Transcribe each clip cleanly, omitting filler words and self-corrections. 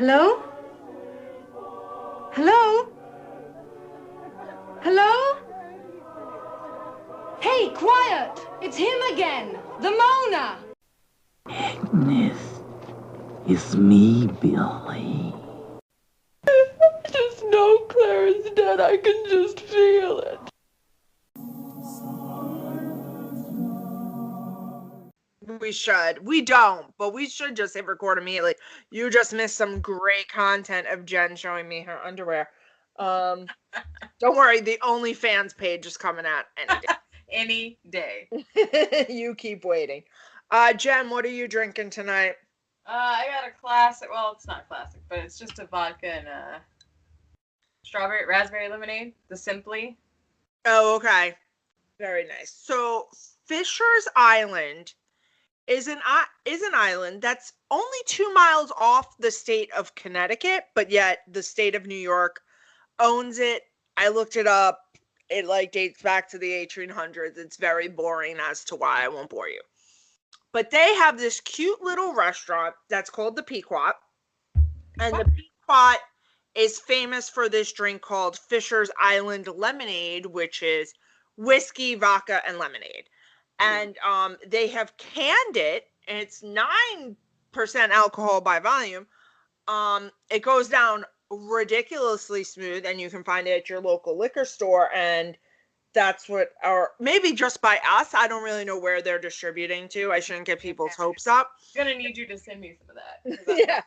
Hello? Hello? Hello? Hey, quiet! It's him again! The Mona! Agnes, it's me, Billy. I just know Clara's dead. I can just feel it. We should. We don't, but we should just hit record immediately. You just missed some great content of Jen showing me her underwear. Don't worry, the OnlyFans page is coming out Any day. You keep waiting. Jen, what are you drinking tonight? I got a classic. Well, it's not classic, but it's just a vodka and raspberry lemonade. The Simply. Oh, okay. Very nice. So, Fisher's Island is an island that's only 2 miles off the state of Connecticut, but yet the state of New York owns it. I looked it up. It dates back to the 1800s. It's very boring as to why. I won't bore you. But they have this cute little restaurant that's called the Pequot. And the Pequot is famous for this drink called Fisher's Island Lemonade, which is whiskey, vodka, and lemonade. And they have canned it, and it's 9% alcohol by volume. It goes down ridiculously smooth, and you can find it at your local liquor store. And that's what, or maybe just by us. I don't really know where they're distributing to. I shouldn't get people's hopes up. I'm gonna need you to send me some of that. Yeah.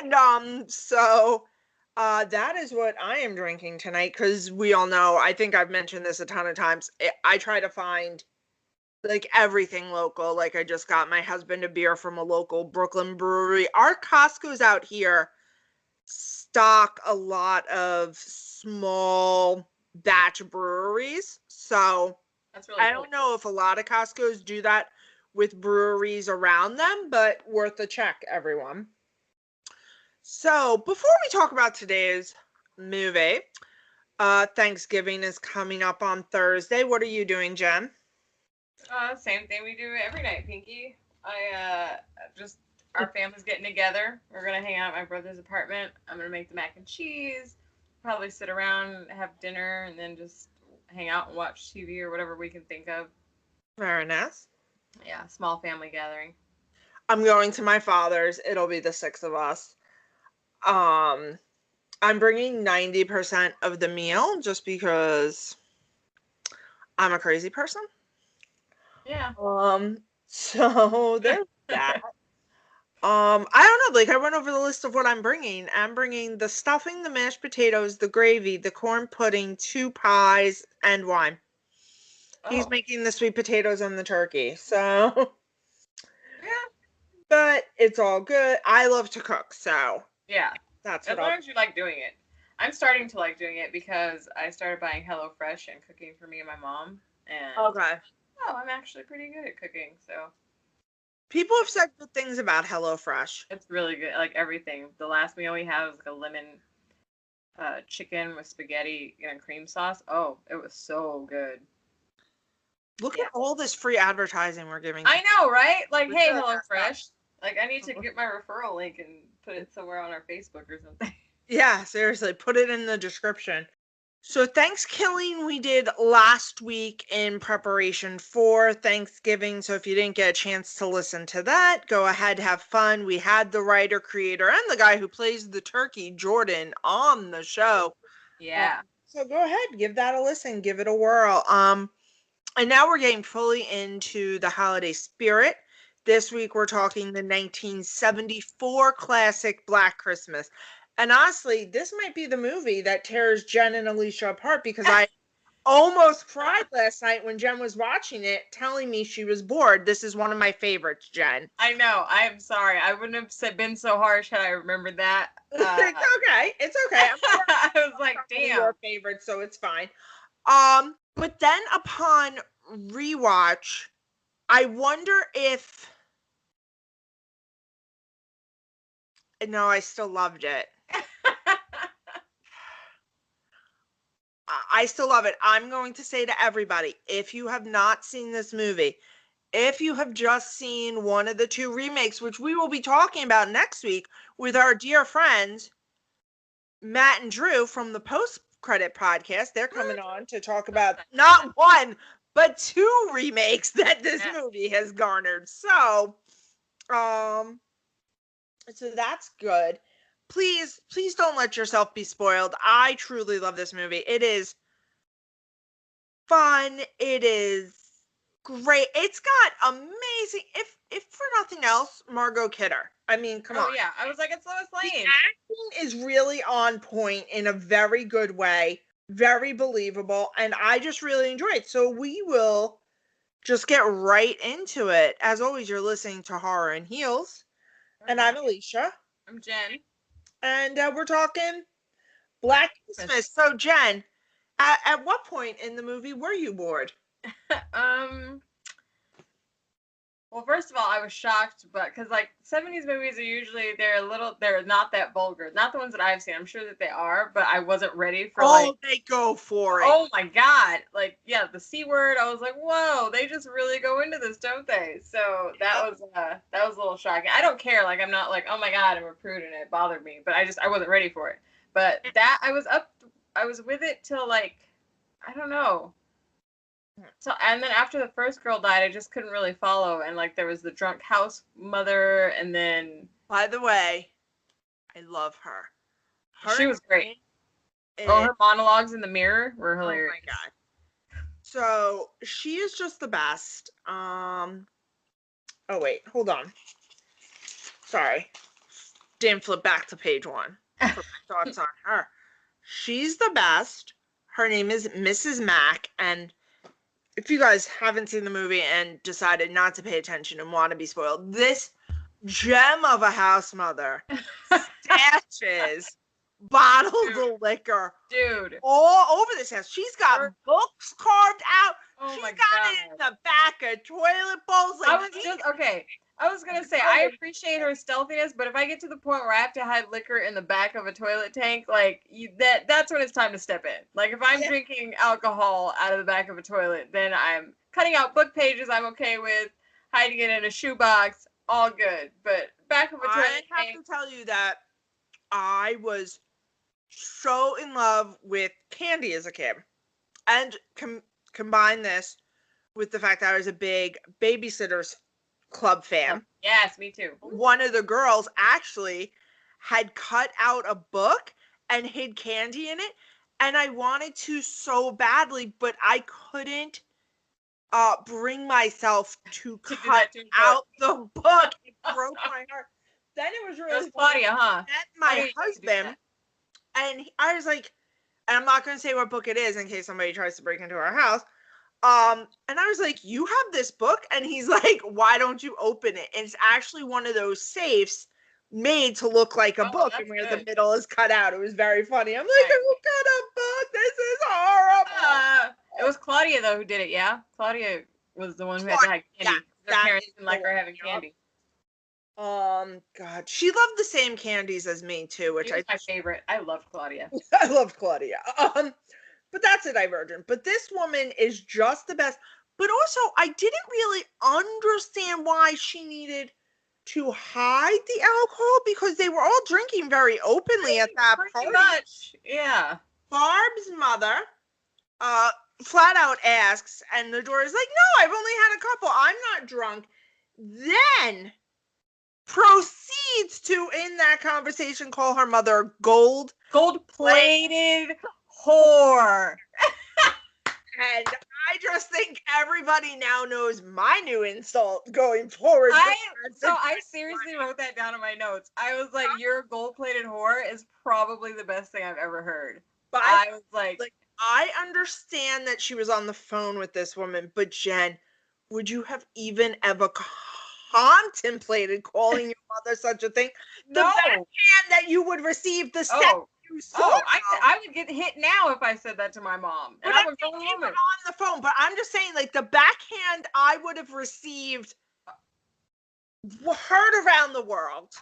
And so that is what I am drinking tonight, because we all know, I think I've mentioned this a ton of times, I try to find everything local. I just got my husband a beer from a local Brooklyn brewery. Our Costco's out here stock a lot of small batch breweries. So That's really I cool. don't know if a lot of Costco's do that with breweries around them, but worth a check, everyone. So before we talk about today's movie, Thanksgiving is coming up on Thursday. What are you doing, Jen? Same thing we do every night, Pinky. Our family's getting together. We're gonna hang out at my brother's apartment. I'm gonna make the mac and cheese, probably sit around, have dinner, and then just hang out and watch TV or whatever we can think of. Very nice. Yeah, small family gathering. I'm going to my father's. It'll be the 6 of us. I'm bringing 90% of the meal just because I'm a crazy person. Yeah. So there's that. I don't know, I went over the list of what I'm bringing. I'm bringing the stuffing, the mashed potatoes, the gravy, the corn pudding, 2 pies, and wine. He's making the sweet potatoes and the turkey, so. Yeah. But it's all good. I love to cook, so. Yeah. That's as long as you like doing it. I'm starting to like doing it because I started buying HelloFresh and cooking for me and my mom. And okay. Oh, I'm actually pretty good at cooking, so. People have said good things about HelloFresh. It's really good, everything. The last meal we had was a lemon chicken with spaghetti and cream sauce. Oh, it was so good. Look at all this free advertising we're giving. I know, right? Hey, HelloFresh. I need to get my referral link and put it somewhere on our Facebook or something. Yeah, seriously, put it in the description. So Thanksgiving we did last week in preparation for Thanksgiving. So if you didn't get a chance to listen to that, go ahead, have fun. We had the writer, creator, and the guy who plays the turkey, Jordan, on the show. Yeah. So go ahead, give that a listen, give it a whirl. And now we're getting fully into the holiday spirit. This week we're talking the 1974 classic Black Christmas. And honestly, this might be the movie that tears Jen and Elicia apart, because I almost cried last night when Jen was watching it, telling me she was bored. This is one of my favorites, Jen. I know. I am sorry. I wouldn't have been so harsh had I remembered that. It's okay. It's okay. I was like, damn. Your favorite, so it's fine. But then upon rewatch, I wonder if. No, I still loved it. I still love it. I'm going to say to everybody, if you have not seen this movie, if you have just seen one of the two remakes, which we will be talking about next week with our dear friends, Matt and Drew from the Post Credit Podcast, they're coming on to talk about not one, but two remakes that this movie has garnered. So that's good. Please don't let yourself be spoiled. I truly love this movie. It is fun. It is great. It's got amazing, if for nothing else, Margot Kidder. I mean, come on. Oh yeah, I was like, it's Lois Lane. The acting is really on point in a very good way, very believable, and I just really enjoy it. So we will just get right into it. As always, you're listening to Horror and Heels, and I'm Elicia. I'm Jen. And we're talking Black Christmas. So Jen, at what point in the movie were you bored? Well, first of all, I was shocked, but because like 70s movies are usually they're not that vulgar. Not the ones that I've seen. I'm sure that they are, but I wasn't ready for they go for it. Oh my God. Like, yeah, the C word, I was like, whoa, they just really go into this, don't they? So that was a little shocking. I don't care, like I'm not like, oh my God, I'm a prude and it bothered me, but I wasn't ready for it. But that I was with it till like, I don't know. So, and then after the first girl died, I just couldn't really follow. And like, there was the drunk house mother, and then. By the way, I love her. She was great. Her monologues in the mirror were hilarious. Oh my God. So she is just the best. Oh wait, hold on. Sorry, didn't flip back to page 1 for my thoughts on her. She's the best. Her name is Mrs. Mack, and if you guys haven't seen the movie and decided not to pay attention and want to be spoiled, this gem of a house mother stashes bottles of liquor, dude, all over this house. She's got books carved out. Oh She's got it in the back of toilet bowls. Like I was gonna say I appreciate her stealthiness, but if I get to the point where I have to hide liquor in the back of a toilet tank, like that's when it's time to step in. Like if I'm drinking alcohol out of the back of a toilet, then I'm cutting out book pages. I'm okay with hiding it in a shoebox, all good. But back of a toilet tank. I have to tell you that I was so in love with candy as a kid, and combine this with the fact that I was a big Babysitters Club fan. Yes, me too. One of the girls actually had cut out a book and hid candy in it, and I wanted to so badly, but I couldn't bring myself to cut out the book. It broke my heart. Then it was really funny, huh? My husband, and I was like, and I'm not going to say what book it is in case somebody tries to break into our house. And I was like, you have this book? And he's like, why don't you open it? And it's actually one of those safes made to look like a book and where the middle is cut out. It was very funny. I'm like, who cut a book? This is horrible. It was Claudia, though, who did it, yeah? Claudia was the one who had to have candy. Their parents didn't like her having candy. God, she loved the same candies as me, too, which my favorite. I love Claudia. I loved Claudia. But that's a divergent. But this woman is just the best. But also, I didn't really understand why she needed to hide the alcohol because they were all drinking very openly at that party. Pretty much, yeah. Barb's mother flat out asks, and the door is like, no, I've only had a couple. I'm not drunk. Then proceeds to, in that conversation, call her mother gold-plated whore. And I just think everybody now knows my new insult going forward. I seriously wrote that down in my notes. I was like, your gold-plated whore is probably the best thing I've ever heard. But I was like, I understand that she was on the phone with this woman, but Jen, would you have even ever contemplated calling your mother such a thing? The backhand that you would receive the second you saw. I would get hit now if I said that to my mom. And I would go on the phone, but I'm just saying, like, the backhand I would have received, heard around the world.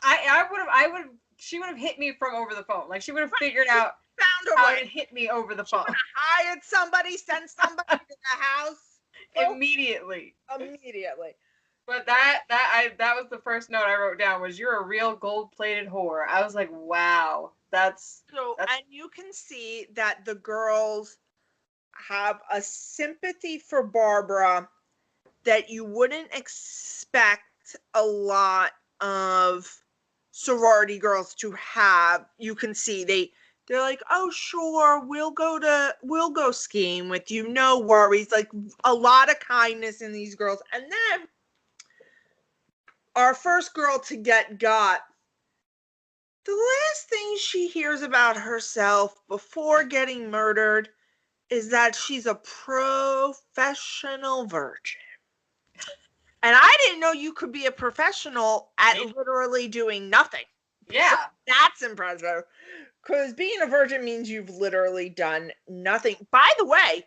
She would have hit me from over the phone. Like, she would have figured out how to hit me over the phone. Hired somebody, sent somebody to the house. Immediately. Immediately. But that was the first note I wrote down was you're a real gold-plated whore. I was like, wow, that's And you can see that the girls have a sympathy for Barbara that you wouldn't expect a lot of sorority girls to have. You can see they're like, oh sure, we'll go skiing with you, no worries. Like a lot of kindness in these girls. And then our first girl to get got, the last thing she hears about herself before getting murdered is that she's a professional virgin. And I didn't know you could be a professional at literally doing nothing. yeah. So that's impressive. Because being a virgin means you've literally done nothing. By the way,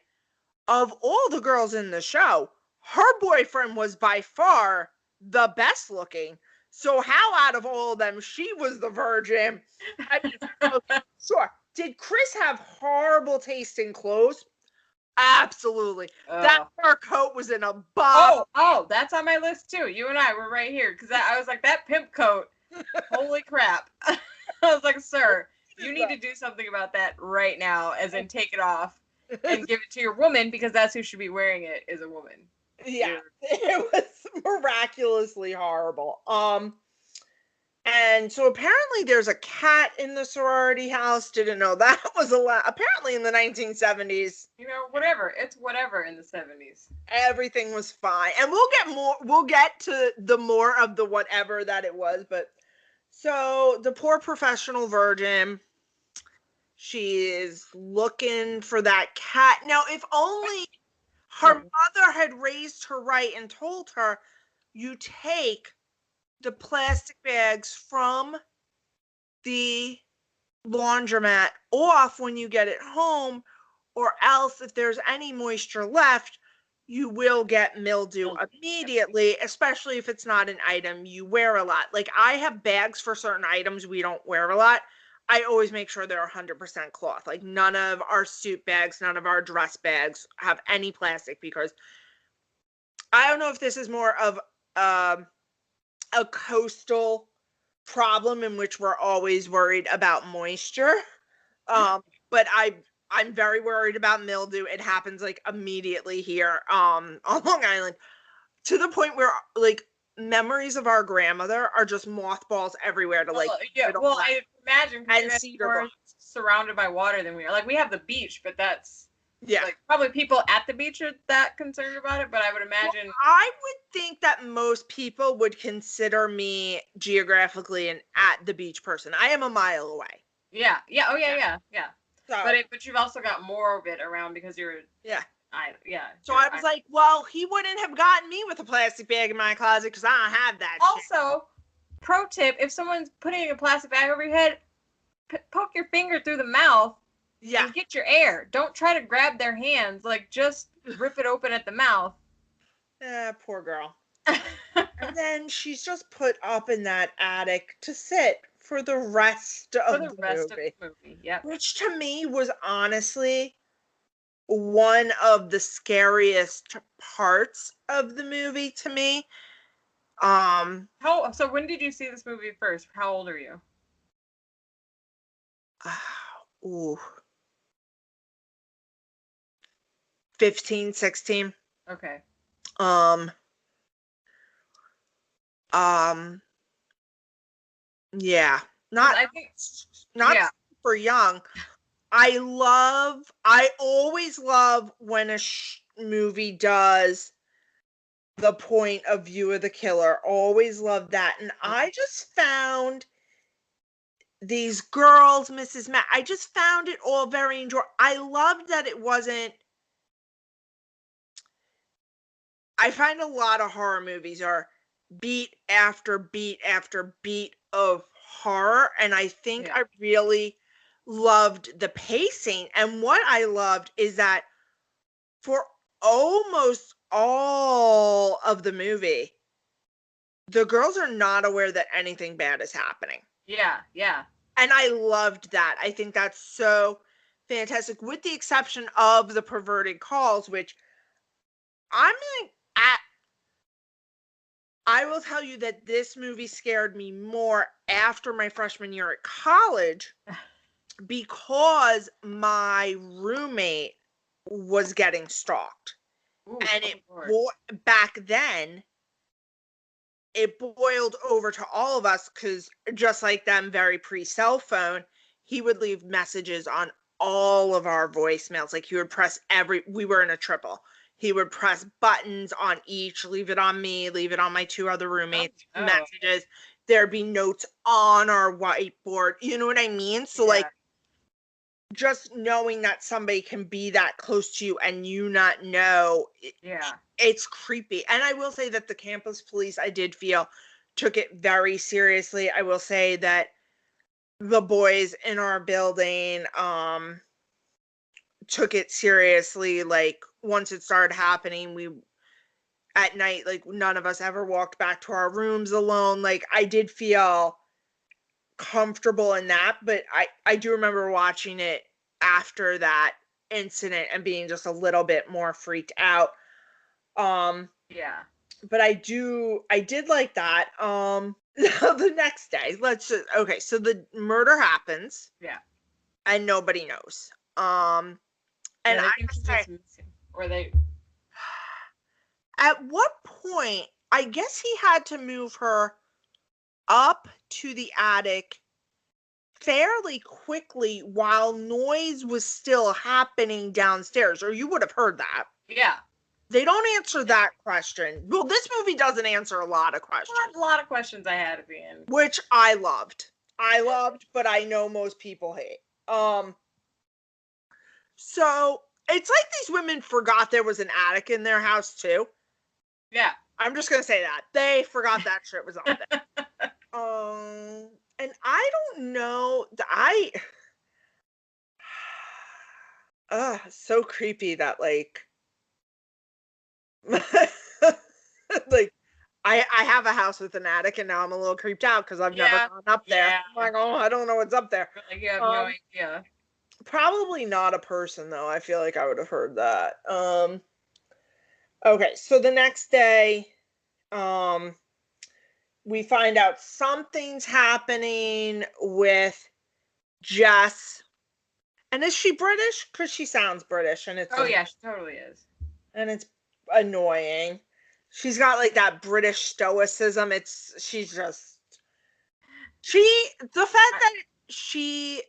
of all the girls in the show, her boyfriend was by far the best looking. So how out of all of them, she was the virgin? I mean, okay, sure. Did Chris have horrible taste in clothes? Absolutely. That fur coat was in a bob. Oh, that's on my list too. You and I were right here because I was like, that pimp coat, holy crap. I was like, sir, you need to do something about that right now, as in take it off and give it to your woman, because that's who should be wearing it, is a woman. Yeah, it was miraculously horrible. And so apparently there's a cat in the sorority house. Didn't know that was allowed. Apparently in the 1970s. You know, whatever. It's whatever in the 70s. Everything was fine. And we'll get to the more of the whatever that it was. But so the poor professional virgin, she is looking for that cat. Now, if only her mother had raised her right and told her, you take the plastic bags from the laundromat off when you get it home, or else if there's any moisture left, you will get mildew immediately, especially if it's not an item you wear a lot. Like I have bags for certain items we don't wear a lot. I always make sure they're 100% cloth. Like none of our suit bags, none of our dress bags have any plastic, because I don't know if this is more of a coastal problem in which we're always worried about moisture. But I'm very worried about mildew. It happens like immediately here on Long Island, to the point where like memories of our grandmother are just mothballs everywhere to like I imagine and cedar more blocks. surrounded by water than we are. Like we have the beach, but that's yeah. Like probably people at the beach are that concerned about it, but I would imagine. Well, I would think that most people would consider me geographically an at the beach person. I am a mile away. Yeah. Yeah. Oh yeah. So, but you've also got more of it around because you're. Yeah. So I was like, well, he wouldn't have gotten me with a plastic bag in my closet because I don't have that. Also, pro tip: if someone's putting a plastic bag over your head, poke your finger through the mouth. Yeah. And get your air. Don't try to grab their hands. Like, just rip it open at the mouth. Poor girl. And then she's just put up in that attic to sit for the rest of the movie. Yep. Which to me was honestly one of the scariest parts of the movie to me. So when did you see this movie first? How old are you? Ooh. 15, 16. Okay. Yeah. Not super young. I always love when a movie does the point of view of the killer. Always love that. And I just found these girls, Mrs. Matt, I just found it all very enjoyable. I loved that it wasn't. I find a lot of horror movies are beat after beat after beat of horror. And I think I really loved the pacing. And what I loved is that for almost all of the movie, the girls are not aware that anything bad is happening. Yeah. And I loved that. I think that's so fantastic, with the exception of the perverted calls, which I'm like, I will tell you that this movie scared me more after my freshman year at college because my roommate was getting stalked. Ooh, And Lord. back then, it boiled over to all of us because just like them, very pre-cell phone, he would leave messages on all of our voicemails. Like he would press we were in a triple. He would press buttons on each, leave it on me, leave it on my two other roommates, Oh. messages. There'd be notes on our whiteboard. You know what I mean? So like just knowing that somebody can be that close to you and you not know, it's creepy. And I will say that the campus police, I did feel, took it very seriously. I will say that the boys in our building took it seriously. Like once it started happening, we at night, like none of us ever walked back to our rooms alone. Like I did feel comfortable in that, but I do remember watching it after that incident and being just a little bit more freaked out. But I did like that. The next day, so the murder happens. Yeah. And nobody knows. And they I think she's just missing. Or they at what point, I guess he had to move her up to the attic fairly quickly while noise was still happening downstairs, or you would have heard that. Yeah. They don't answer that question. Well, this movie doesn't answer a lot of questions. A lot of questions I had at the end. Which I loved, but I know most people hate. So it's like these women forgot there was an attic in their house too. Yeah. I'm just gonna say that. They forgot that shit was on there. And I don't know. So creepy that like like I have a house with an attic and now I'm a little creeped out because I've never gone up there. Yeah. I'm like, oh, I don't know what's up there. Like you have no idea. Probably not a person though. I feel like I would have heard that. Okay, so the next day, we find out something's happening with Jess. And is she British? Because she sounds British, and it's yeah, she totally is. And it's annoying. She's got like that British stoicism. The fact that she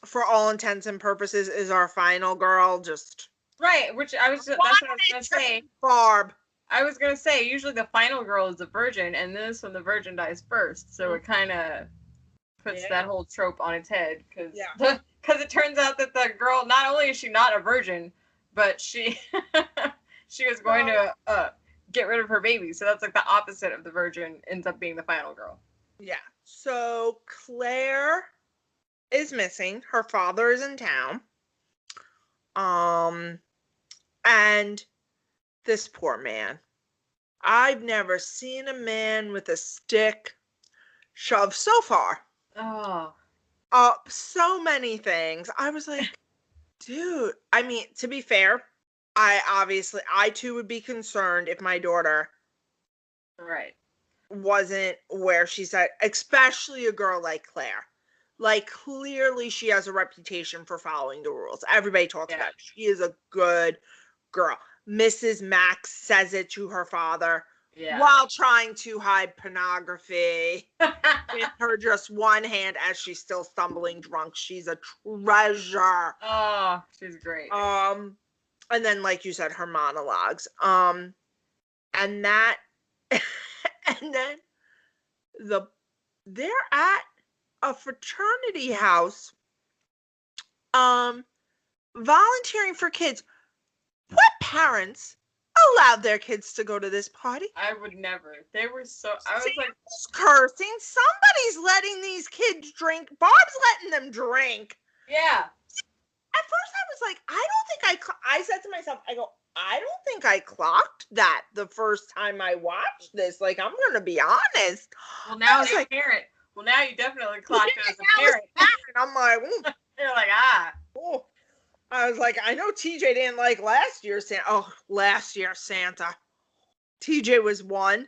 for all intents and purposes is our final girl, just right. Which that's what I was gonna say. Barb. I was gonna say usually the final girl is the virgin, and this one the virgin dies first, so it kind of puts that whole trope on its head because it turns out that the girl, not only is she not a virgin, but she was going to get rid of her baby, so that's like the opposite of the virgin ends up being the final girl. Yeah. So Claire is missing. Her father is in town. And this poor man. I've never seen a man with a stick shove so far. Oh. Up so many things. I was like, dude, I mean, to be fair, I too would be concerned if my daughter wasn't where she's at, especially a girl like Claire. Like, clearly she has a reputation for following the rules. Everybody talks about it. She is a good girl. Mrs. Max says it to her father while trying to hide pornography with her just one hand as she's still stumbling drunk. She's a treasure. Oh, she's great. And then, like you said, her monologues. And that, and then they're at a fraternity house, volunteering for kids. What parents allowed their kids to go to this party? I would never. They were so. I was like cursing. Somebody's letting these kids drink. Barb's letting them drink. Yeah. At first, I was like, I said to myself, I don't think I clocked that the first time I watched this. Like, I'm gonna be honest. Well, now as a parent. Well, now you definitely clocked it as a parent. I'm like, you're like, ah. Oh. I was like, I know TJ didn't like last year's Santa. Oh, last year's Santa. TJ was one.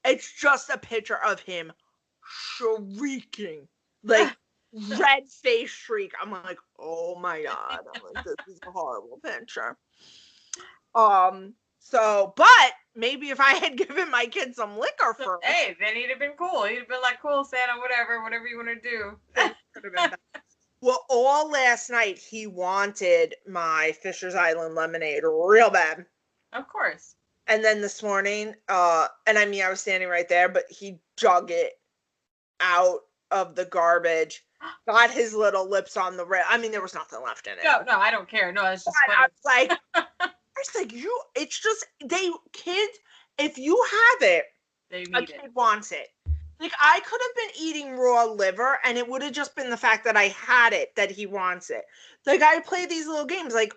It's just a picture of him shrieking. Like, red face shriek. I'm like, oh my God. I'm like, this is a horrible picture. So, but maybe if I had given my kid some liquor first. Hey, then he'd have been cool. He'd have been like, cool, Santa, whatever you want to do. Could have been better. Well, all last night he wanted my Fisher's Island lemonade real bad. Of course. And then this morning, and I mean, I was standing right there, but he dug it out of the garbage, got his little lips on the rim. I mean, there was nothing left in it. No, I don't care. No, it's just I was like, it's just, kids, if you have it, they a need kid it. wants it. Like, I could have been eating raw liver, and it would have just been the fact that I had it that he wants it. Like, I play these little games, like,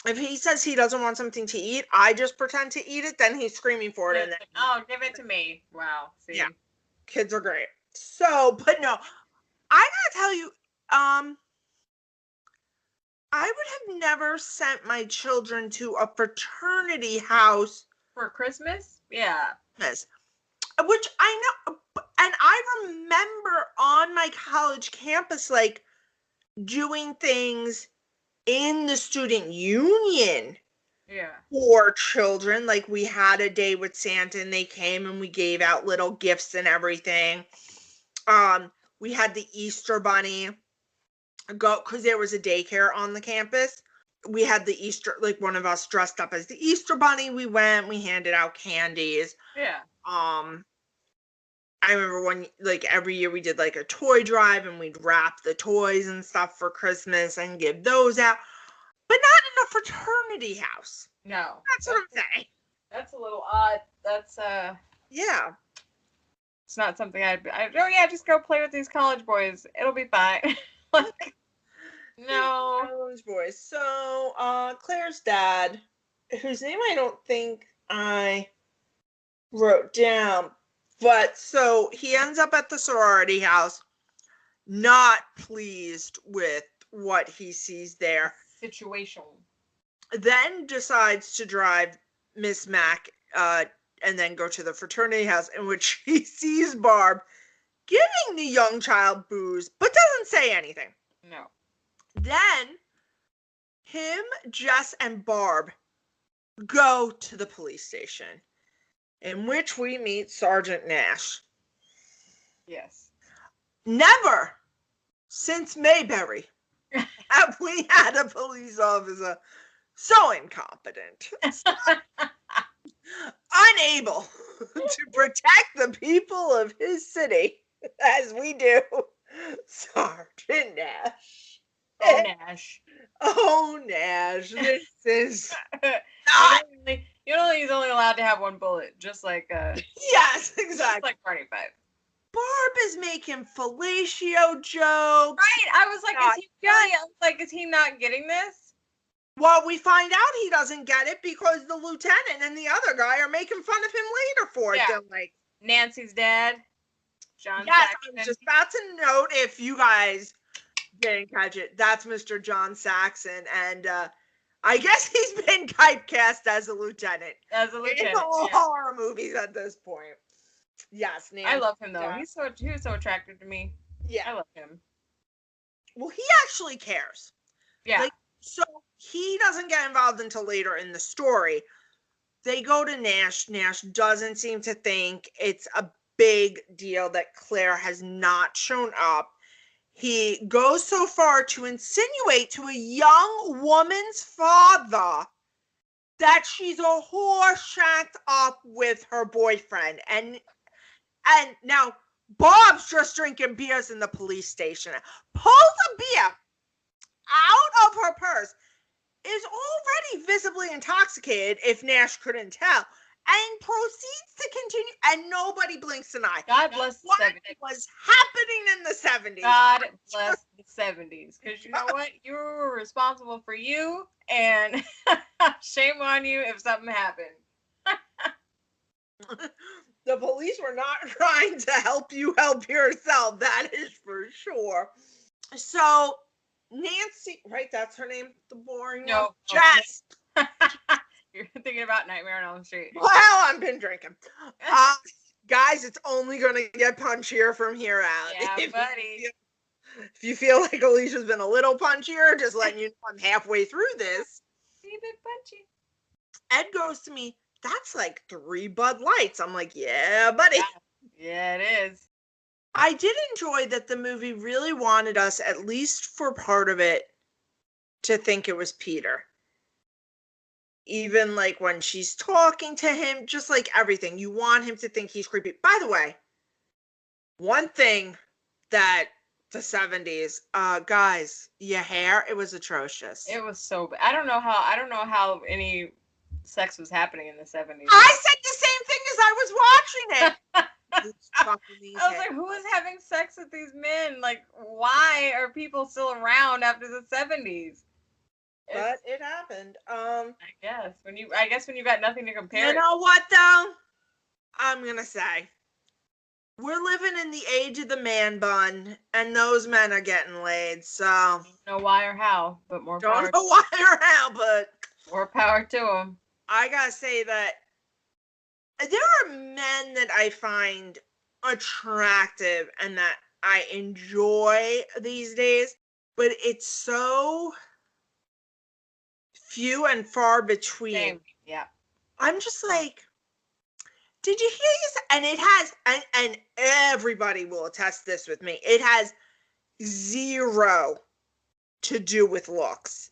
if he says he doesn't want something to eat, I just pretend to eat it, then he's screaming for it. Yeah, and then, like, oh, give it to me. Wow. See? Yeah. Kids are great. So, but no, I gotta tell you, I would have never sent my children to a fraternity house For Christmas? Yeah. which I know, and I remember on my college campus, like, doing things in the student union Yeah. for children. Like, we had a day with Santa and they came and we gave out little gifts and everything. We had the Easter bunny go, because there was a daycare on the campus. We had the Easter, like, one of us dressed up as the Easter bunny. We went, we handed out candies. Yeah. I remember when, like, every year we did, like, a toy drive and we'd wrap the toys and stuff for Christmas and give those out, but not in a fraternity house. No. That's what I'm saying. That's a little odd. That's Yeah. It's not something just go play with these college boys. It'll be fine. Like, no. College boys. So, Claire's dad, whose name I don't think I wrote down, but so he ends up at the sorority house, not pleased with what he sees there. Situation. Then decides to drive Miss Mac and then go to the fraternity house, in which he sees Barb giving the young child booze, but doesn't say anything. No. Then him, Jess, and Barb go to the police station, in which we meet Sergeant Nash. Yes. Never since Mayberry have we had a police officer so incompetent, unable to protect the people of his city as we do Sergeant Nash. Oh, Nash. Oh, Nash, this is not. He's only allowed to have one bullet, just like yes, exactly. Just like Party Five. Barb is making fellatio jokes. Right. I was like, is he not getting this? Well, we find out he doesn't get it because the lieutenant and the other guy are making fun of him later for it. They're like, Nancy's dad, John yes, Saxon. I was just about to note, if you guys didn't catch it, that's Mr. John Saxon, and I guess he's been typecast as a lieutenant. As a lieutenant. In all horror movies at this point. Yes, Nancy. I love him though. He was so attractive to me. Yeah. I love him. Well, he actually cares. Yeah. Like, so he doesn't get involved until later in the story. They go to Nash. Nash doesn't seem to think it's a big deal that Claire has not shown up. He goes so far to insinuate to a young woman's father that she's a whore shacked up with her boyfriend. And now Bob's just drinking beers in the police station. Pulls a beer out of her purse, is already visibly intoxicated, if Nash couldn't tell, and proceeds to continue, and nobody blinks an eye. God bless the 70s. What was happening in the 70s? God bless the 70s. Because you know what? You were responsible for you, and shame on you if something happened. The police were not trying to help you help yourself, that is for sure. So Nancy, right? That's her name. The boring one. No. Jess. You're thinking about Nightmare on Elm Street. Well, I've been drinking. Guys, it's only gonna get punchier from here out. Yeah, buddy. If you feel like Alicia's been a little punchier, just letting you know I'm halfway through this. Be a bit punchy. Ed goes to me, that's like 3 Bud Lights. I'm like, yeah, buddy. Yeah, it is. I did enjoy that the movie really wanted us, at least for part of it, to think it was Peter. Even like when she's talking to him, just like everything, you want him to think he's creepy. By the way, one thing that the 70s, guys, your hair, it was atrocious. It was so bad. I don't know how any sex was happening in the 70s. I said the same thing as I was watching it. I was like, who is having sex with these men? Like, why are people still around after the 70s? But it happened. I guess when you got nothing to compare. You know what though? I'm gonna say we're living in the age of the man bun, and those men are getting laid. So don't know why or how, but more power. Don't know why or how, but more power to them. I gotta say that there are men that I find attractive and that I enjoy these days, but it's so few and far between. Same. Yeah. I'm just like, did you hear this? And it has, and everybody will attest this with me, it has zero to do with looks.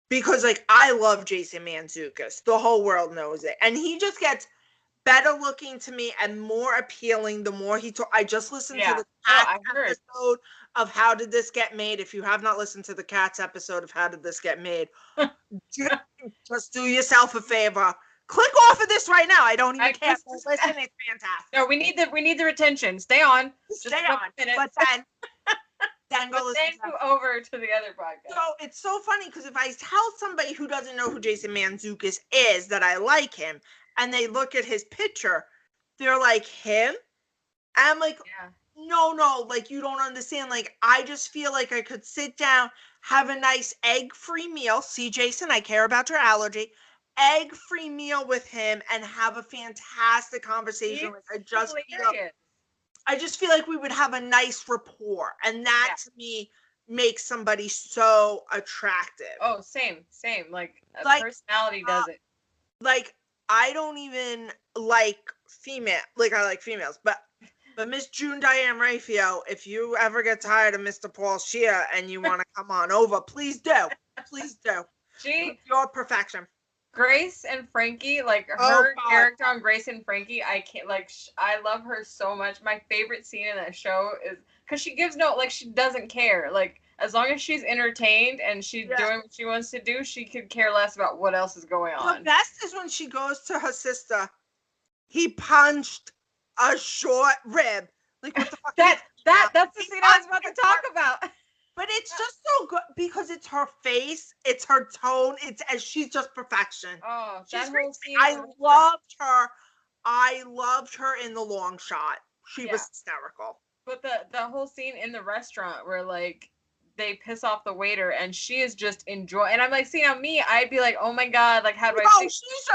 Because, like, I love Jason Mantzoukas. The whole world knows it. And he just gets better looking to me and more appealing the more he I just listened to the Cats episode of How Did This Get Made. If you have not listened to the Cats episode of How Did This Get Made, just do yourself a favor. Click off of this right now. I don't even care. Listen, it's fantastic. No, we need the retention. Stay on. Stay on. But then go listen then go over to the other podcast. So it's so funny because if I tell somebody who doesn't know who Jason Mantzoukas is that I like him, and they look at his picture, they're like, him? And I'm like, no, like, you don't understand. Like, I just feel like I could sit down, have a nice egg-free meal. See, Jason, I care about your allergy. Egg-free meal with him and have a fantastic conversation. I just feel like we would have a nice rapport. And that, to me, makes somebody so attractive. Oh, same. Like, personality does it. Like, I don't even like I like females, but Miss June Diane Raphael, if you ever get tired of Mr. Paul Scheer and you want to come on over, please do. Please do. Your perfection. Grace and Frankie, like her character on Grace and Frankie, I can't, like, I love her so much. My favorite scene in that show is because she gives she doesn't care. Like, as long as she's entertained and she's doing what she wants to do, she could care less about what else is going on. The best is when she goes to her sister. He punched a short rib. Like, what the fuck? That's the scene I was about to talk about. But it's just so good because it's her face, it's her tone, she's just perfection. Oh, that whole scene. I loved her in The Long Shot. She was hysterical. But the whole scene in the restaurant where, like, they piss off the waiter and she is just enjoying. And I'm like, see, now me, I'd be like, oh my god, like, how do I? She's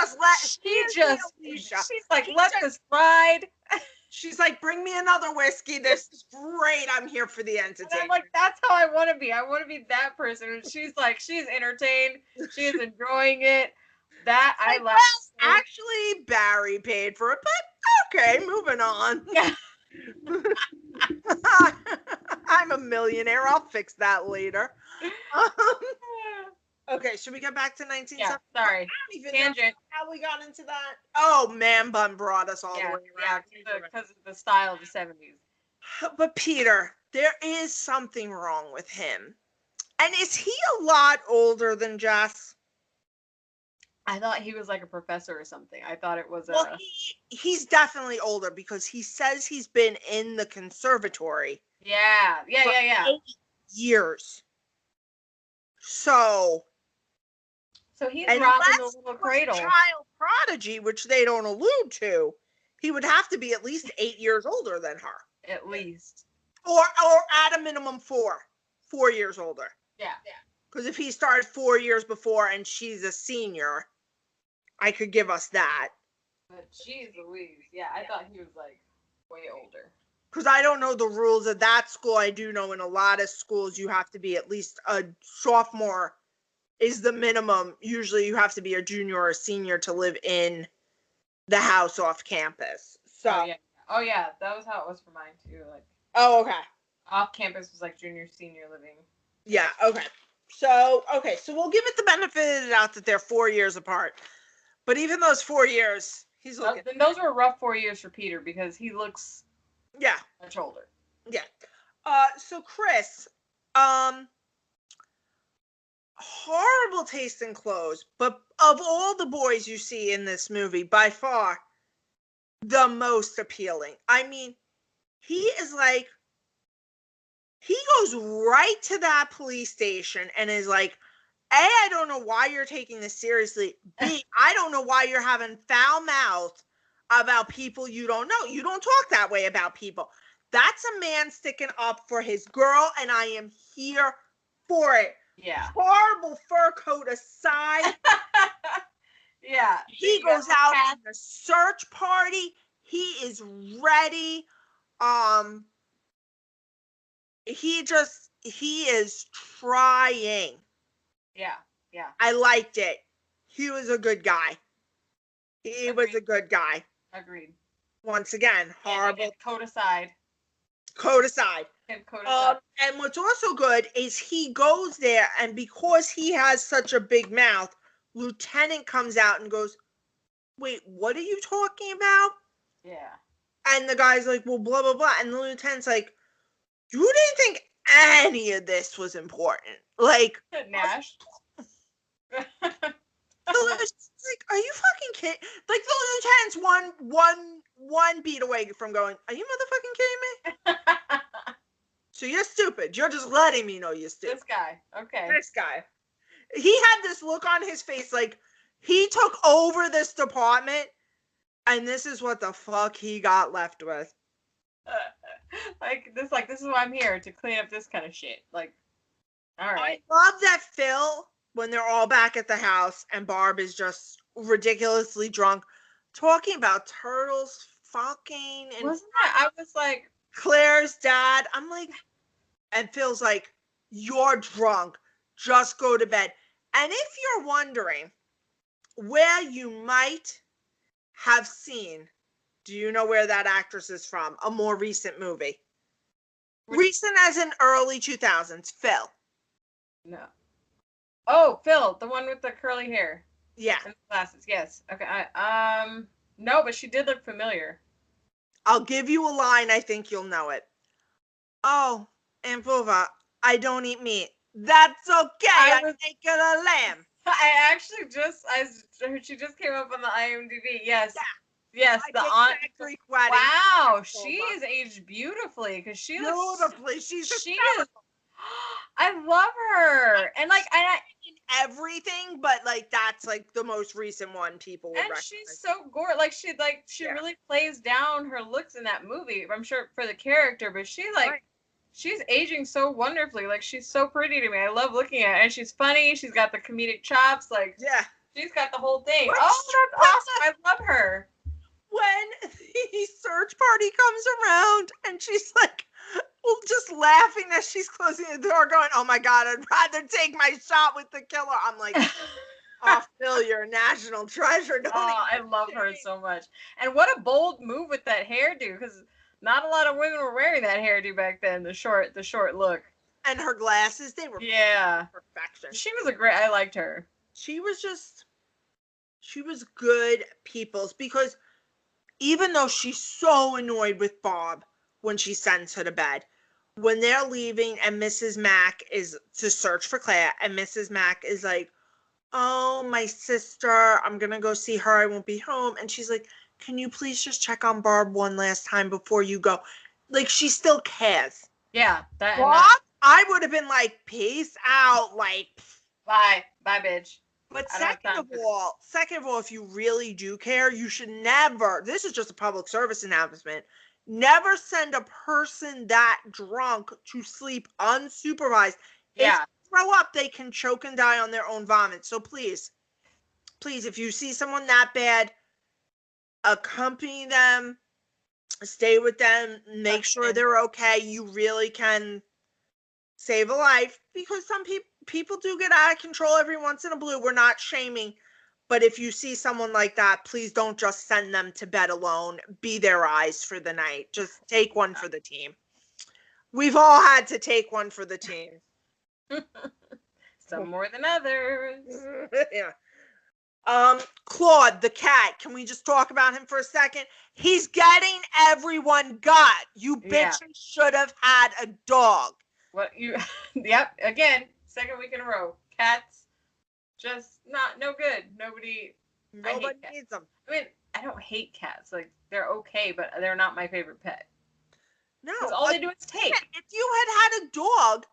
like, let this ride. She's like, bring me another whiskey. This is great. I'm here for the entertainment. And I'm like, that's how I want to be. I want to be that person. She's like, she's entertained. She is enjoying it. That I love. Well, actually, Barry paid for it, but okay, moving on. I'm a millionaire. I'll fix that later. Okay, should we get back to 1970? Yeah, sorry. I don't even Tangent. know how we got into that. Oh, Man Bun brought us all the way around. Yeah, because of the style of the 70s. But Peter, there is something wrong with him. And is he a lot older than Jess? I thought he was like a professor or something. I thought it was Well, he's definitely older because he says he's been in the conservatory. Yeah. 8 years. So he's rocking the little cradle. Child prodigy, which they don't allude to, he would have to be at least 8 years older than her. At least. Or at a minimum 4 years older. Yeah. Because if he started 4 years before and she's a senior, I could give us that. But geez Louise, yeah, I thought he was like way older. Because I don't know the rules of that school. I do know in a lot of schools you have to be at least a sophomore is the minimum. Usually you have to be a junior or a senior to live in the house off campus. So. Oh yeah, that was how it was for mine too. Like. Oh, okay. Off campus was like junior, senior living. Yeah. Okay. So we'll give it the benefit of the doubt that they're 4 years apart. But even those 4 years, he's looking. Then those were rough 4 years for Peter because he looks. Yeah. Much older. Yeah. So Chris, horrible taste in clothes, but of all the boys you see in this movie, by far the most appealing. I mean, he is like, he goes right to that police station and is like, A, I don't know why you're taking this seriously. B, I don't know why you're having foul mouth about people you don't know. You don't talk that way about people. That's a man sticking up for his girl, and I am here for it. Yeah. Horrible fur coat aside. Yeah. He goes out in the search party. He is ready. He is trying. Yeah. Yeah. I liked it. He was a good guy. He Agreed. was a good guy. Agreed. Once again, horrible. Code aside. Code aside. Code aside. And what's also good is he goes there, and because he has such a big mouth, Lieutenant comes out and goes, "Wait, what are you talking about?" Yeah. And the guy's like, "Well, blah, blah, blah." And the lieutenant's like, "You didn't think any of this was important." Like, Nash. So it's like, are you fucking kidding? Like, the lieutenant's one beat away from going, "Are you motherfucking kidding me?" So you're stupid. You're just letting me know you're stupid. This guy. Okay. This guy. He had this look on his face like he took over this department, and this is what the fuck he got left with. This is why I'm here, to clean up this kind of shit. Like, all right. I love that Phil, when they're all back at the house and Barb is just ridiculously drunk, talking about turtles fucking, and wasn't that? I was like, Claire's dad. I'm like, and Phil's like, "You're drunk. Just go to bed." And if you're wondering where you might have seen, do you know where that actress is from? A more recent movie. Recent as in early 2000s. Phil. no. Oh, Phil, the one with the curly hair. Yeah. And glasses. Yes. Okay. No, but she did look familiar. I'll give you a line. I think you'll know it. "Oh, Aunt Vuva, I don't eat meat." "That's okay. I make it a lamb." I actually she just came up on the IMDb. Yes. Yeah. Yes, I the get aunt. that Greek wedding. Wow, she is aged beautifully because she looks. Beautifully. She's She hysterical. is. I love her, and like, in everything, but like that's like the most recent one people would recognize. she's so gorgeous. She Yeah. really plays down her looks in that movie. I'm sure for the character, but she Right. she's aging so wonderfully. Like, she's so pretty to me. I love looking at her, and she's funny. She's got the comedic chops. Like, Yeah. she's got the whole thing. Which- Oh, that's awesome! I love her. When the search party comes around and she's like, well, just laughing as she's closing the door, going, "Oh my God, I'd rather take my shot with the killer." I'm like, "Oh, Phil, you're a national treasure." Don't I love her so much. And what a bold move with that hairdo, because not a lot of women were wearing that hairdo back then. The short look. And her glasses, they were perfection. She was I liked her. She was good people's, because even though she's so annoyed with Bob when she sends her to bed, when they're leaving and Mrs. Mack is to search for Claire, and Mrs. Mack is like, "Oh, my sister, I'm going to go see her. I won't be home." And she's like, "Can you please just check on Barb one last time before you go?" Like, she still cares. Yeah. Bob, I would have been like, "Peace out." Like, bye, bitch. but second of all, if you really do care, you should never, this is just a public service announcement, never send a person that drunk to sleep unsupervised. Yeah. throw up, they can choke and die on their own vomit. So please, if you see someone that bad, accompany them, stay with them, make sure they're okay. You really can save a life, because some people do get out of control every once in a blue. We're not shaming, but if you see someone like that, please don't just send them to bed alone. Be their eyes for the night. Just take one for the team. We've all had to take one for the team. Some more than others. Yeah. Claude the cat, can we just talk about him for a second? He's getting everyone got. You bitches should have had a dog. What you yep, again, second week in a row. Cats just no good. Nobody Needs them. I mean, I don't hate cats. Like, they're okay, but they're not my favorite pet. No. All they do is take. If you had a dog,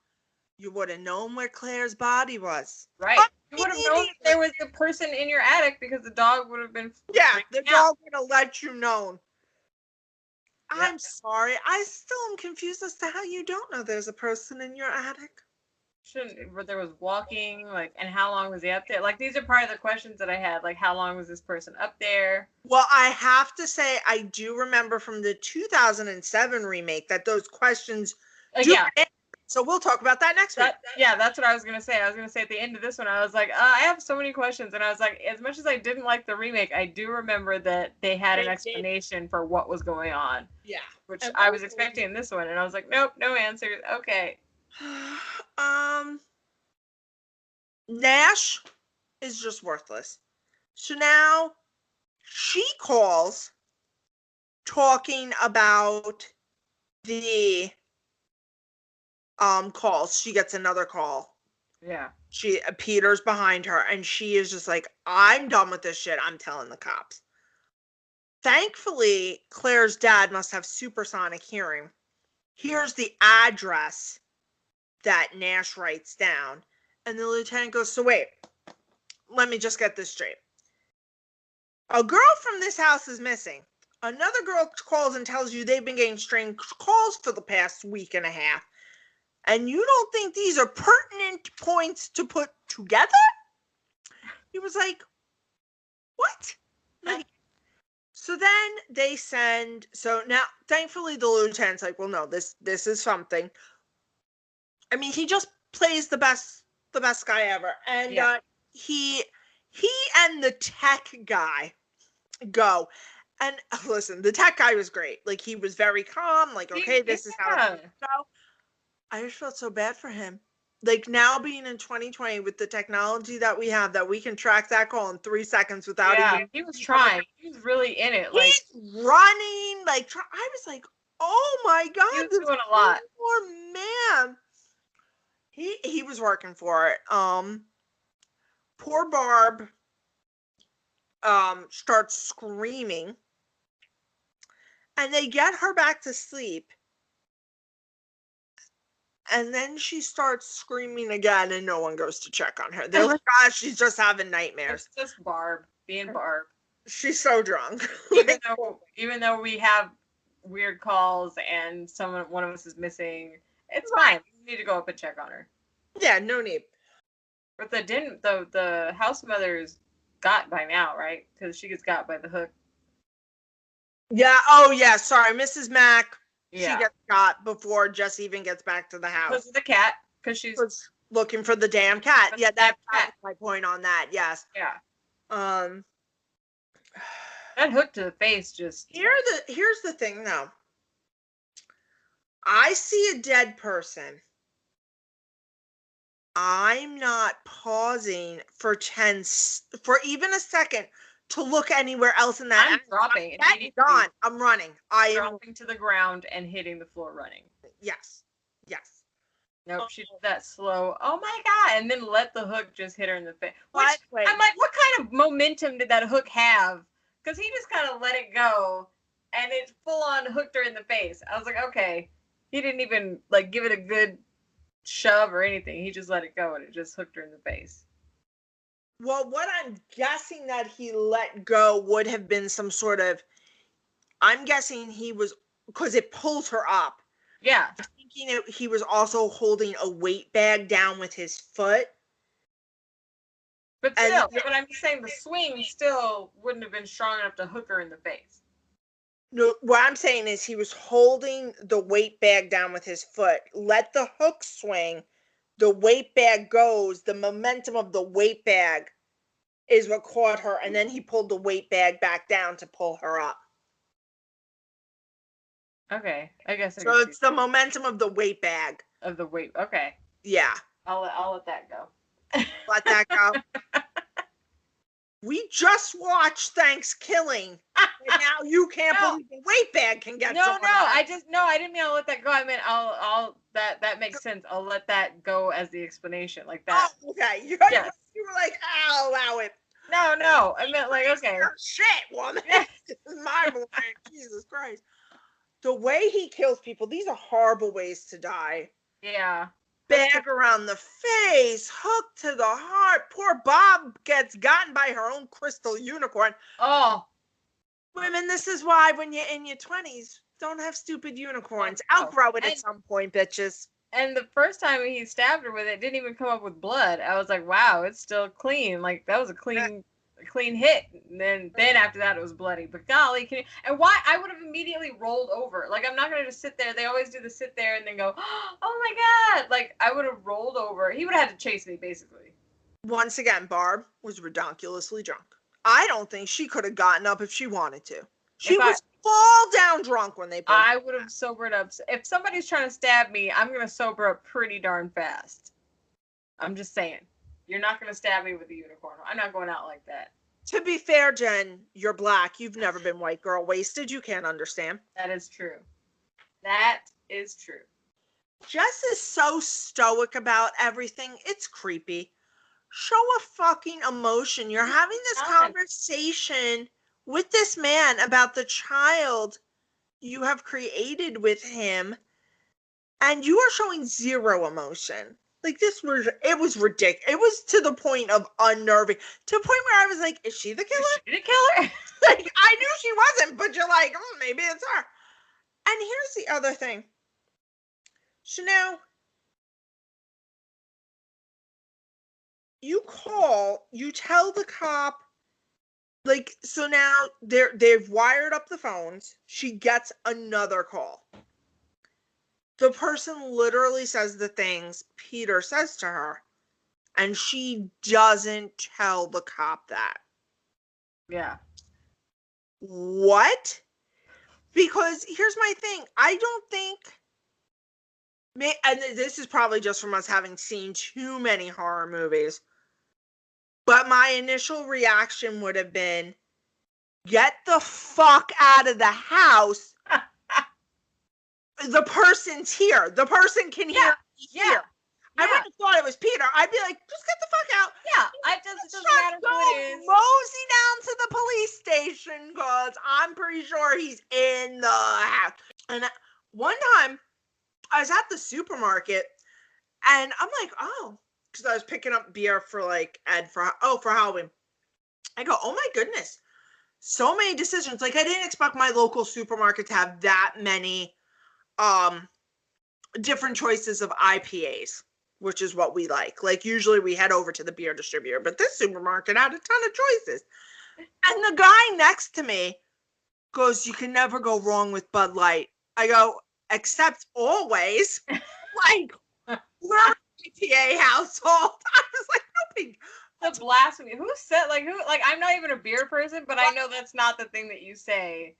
you would have known where Claire's body was. Right. You would have known if there was a person in your attic, because the dog would have been dog would have let you know. Yep. I'm sorry. I still am confused as to how you don't know there's a person in your attic. But there was walking, like, and how long was he up there? Like, these are part of the questions that I had. Like, how long was this person up there? Well, I have to say, I do remember from the 2007 remake that those questions So we'll talk about that next week. Yeah, that's what I was going to say. I was going to say at the end of this one, I was like, I have so many questions. And I was like, as much as I didn't like the remake, I do remember that they had an explanation for what was going on. Yeah. Which I was expecting in this one. And I was like, nope, no answers. Okay. Nash is just worthless. So now she calls talking about the calls. She gets another call. Yeah. Peter's behind her, and she is just like, I'm done with this shit. I'm telling the cops. Thankfully, Claire's dad must have supersonic hearing. Here's the address that Nash writes down. And the lieutenant goes, so wait, let me just get this straight. A girl from this house is missing. Another girl calls and tells you they've been getting strange calls for the past week and a half. And you don't think these are pertinent points to put together? He was like, what? Like, so then they send, so now, thankfully the lieutenant's like, well, no, this is something. I mean, he just plays the best guy ever. And he and the tech guy go. And listen, the tech guy was great. Like, he was very calm. Like, okay, this is how it's going to go. I just felt so bad for him. Like, now being in 2020 with the technology that we have, that we can track that call in 3 seconds without even. He was trying. He was really in it. Like, he's running. Like, I was like, oh my God. He was doing a lot. Poor man. He was working for it. Poor Barb starts screaming. And they get her back to sleep. And then she starts screaming again, and no one goes to check on her. They're like, gosh, she's just having nightmares. It's just Barb being Barb. She's so drunk. even though we have weird calls and one of us is missing, it's fine. We need to go up and check on her. Yeah, no need. But the house mother's got by now, right? Because she gets got by the hook. Yeah. Oh, yeah. Sorry, Mrs. Mack. Yeah. She gets got before Jess even gets back to the house. Because of the cat. Because she's looking for the damn cat. Yeah, that's my point on that. Yes. Yeah. That hook to the face just. Here's the thing, though. I see a dead person. I'm not pausing for even a second to look anywhere else in that. I'm dropping. That's gone. I'm running. I'm dropping to the ground and hitting the floor running. Yes. Nope, she did that slow. Oh my God. And then let the hook just hit her in the face. I'm like, what kind of momentum did that hook have? Because he just kind of let it go and it full on hooked her in the face. I was like, okay. He didn't even like give it a good shove or anything. He just let it go and it just hooked her in the face. Well, what I'm guessing that he let go would have been some sort of, I'm guessing he was, because it pulls her up. Yeah. I think thinking he was also holding a weight bag down with his foot. But And- still, but I'm just saying the swing still wouldn't have been strong enough to hook her in the face. No, what I'm saying is he was holding the weight bag down with his foot. Let the hook swing. The weight bag goes. The momentum of the weight bag is what caught her. And then he pulled the weight bag back down to pull her up. Okay, I guess. So it's the momentum of the weight bag. Of the weight. Okay, Yeah. I'll let that go. Let that go. We just watched Thanksgiving. And now you can't believe the weight bag can get No, someone out. I didn't mean I'll let that go. I meant I'll that makes sense. I'll let that go as the explanation, like that. Oh, okay. You Yes. were like, I'll allow it. No, I meant like, okay. Shit, woman. This is my boy. Jesus Christ. The way he kills people, these are horrible ways to die. Yeah. Bag around the face, hook to the heart. Poor Bob gets gotten by her own crystal unicorn. Oh. Women, this is why when you're in your 20s, don't have stupid unicorns. Outgrow it at some point, bitches. And the first time he stabbed her with it, didn't even come up with blood. I was like, wow, it's still clean. Like, that was a clean hit. And then after that, it was bloody. But golly, and why? I would have immediately rolled over. Like, I'm not going to just sit there. They always do the sit there and then go, oh my God. Like, I would have rolled over. He would have had to chase me, basically. Once again, Barb was redonkulously drunk. I don't think she could have gotten up if she wanted to. She was fall down drunk when they put I would have sobered up. If somebody's trying to stab me, I'm going to sober up pretty darn fast. I'm just saying. You're not going to stab me with a unicorn. I'm not going out like that. To be fair, Jen, you're black. You've never been white girl wasted. You can't understand. That is true. That is true. Jess is so stoic about everything. It's creepy. Show a fucking emotion. You're having this conversation with this man about the child you have created with him, and you are showing zero emotion. Like, it was ridiculous. It was to the point of unnerving. To the point where I was like, is she the killer? Is she the killer? Like, I knew she wasn't, but you're like, oh, maybe it's her. And here's the other thing. Chanel, you tell the cop, like, so now they've wired up the phones. She gets another call. The person literally says the things Peter says to her, and she doesn't tell the cop that. Yeah. What? Because here's my thing. I don't think, and this is probably just from us having seen too many horror movies, but my initial reaction would have been, get the fuck out of the house. The person's here. The person can hear me here. I wouldn't have thought it was Peter. I'd be like, just get the fuck out. Yeah, it doesn't matter who it is. Mosey down to the police station because I'm pretty sure he's in the house. And one time, I was at the supermarket, and I'm like, oh, because I was picking up beer for like for Halloween. I go, oh my goodness, so many decisions. Like, I didn't expect my local supermarket to have that many different choices of IPAs, which is what we like. Like, usually we head over to the beer distributor, but this supermarket had a ton of choices. And the guy next to me goes, you can never go wrong with Bud Light. I go, except always. Like, we're an IPA household. I was like, no big. The blasphemy. Who said, I'm not even a beer person, but I know that's not the thing that you say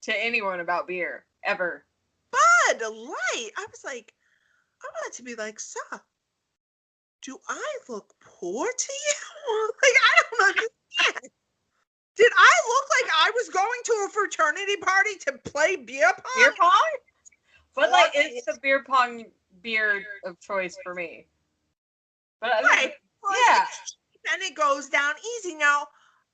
to anyone about beer, ever. Bud Light. I was like, I wanted to be like, sir, do I look poor to you? Like, I don't understand. Did I look like I was going to a fraternity party to play beer pong? Beer pong? But like, it's the beer pong beer of choice for me. But right. Yeah. And it goes down easy. Now,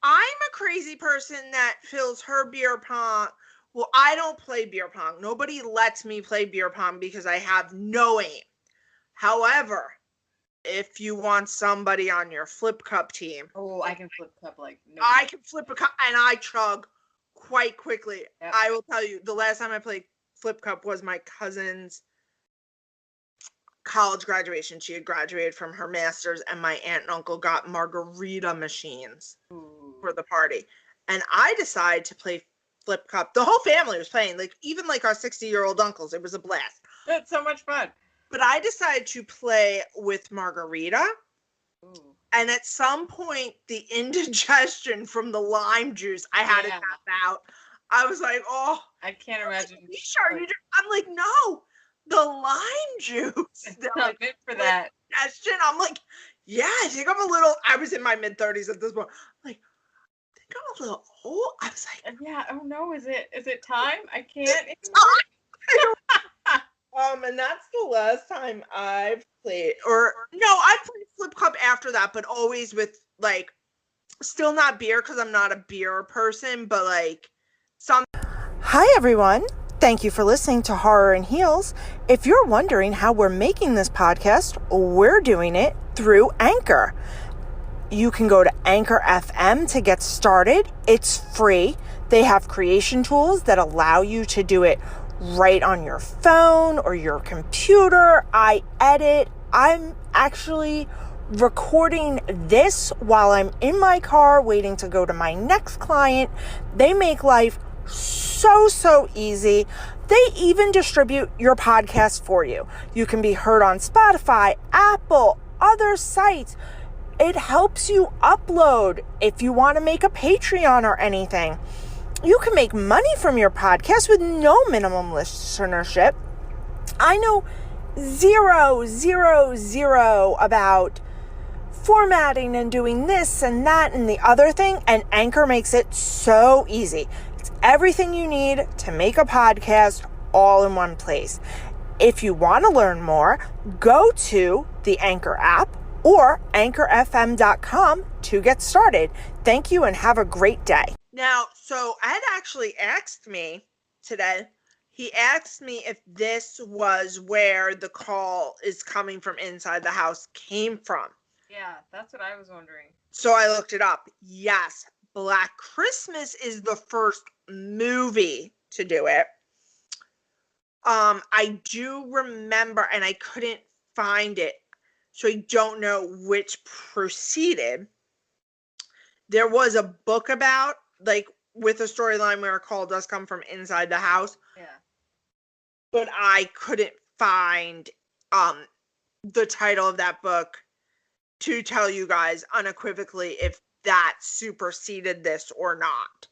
I'm a crazy person that fills her beer pong. Well, I don't play beer pong. Nobody lets me play beer pong because I have no aim. However, if you want somebody on your flip cup team. Oh, I can flip cup like no. I can flip a cup and I chug quite quickly. Yep. I will tell you, the last time I played flip cup was my cousin's college graduation. She had graduated from her master's, and my aunt and uncle got margarita machines for the party. And I decided to play Flip Cup. The whole family was playing, like even like our 60-year-old uncles. It was a blast. It's so much fun. But I decided to play with margarita. Ooh. And at some point, the indigestion from the lime juice, I had to tap out. I was like, oh. I can't imagine. I'm like, no, the lime juice. It's not good for that. Indigestion. I'm like, yeah, I think I'm a little, I was in my mid-30s at this point. I'm like, I think I'm a little old. I was like. Yeah, oh no, is it time? I can't. And that's the last time I've played, or no, I played Flip Cup after that, but always with like, still not beer because I'm not a beer person, but like some. Hi everyone. Thank you for listening to Horror and Heels. If you're wondering how we're making this podcast, we're doing it through Anchor. You can go to Anchor FM to get started. It's free. They have creation tools that allow you to do it right on your phone or your computer. I edit. I'm actually recording this while I'm in my car waiting to go to my next client. They make life so easy. They even distribute your podcast for you. You can be heard on Spotify, Apple, other sites. It helps you upload if you want to make a Patreon or anything. You can make money from your podcast with no minimum listenership. I know zero about formatting and doing this and that and the other thing, and Anchor makes it so easy. It's everything you need to make a podcast all in one place. If you want to learn more, go to the Anchor app or anchorfm.com to get started. Thank you and have a great day. Now, so Ed actually asked me today, he asked me if this was where the call is coming from inside the house came from. Yeah, that's what I was wondering. So I looked it up. Yes, Black Christmas is the first movie to do it. I do remember, and I couldn't find it, so I don't know which preceded. There was a book about, like, with a storyline where a call does come from inside the house. Yeah. But I couldn't find the title of that book to tell you guys unequivocally if that superseded this or not.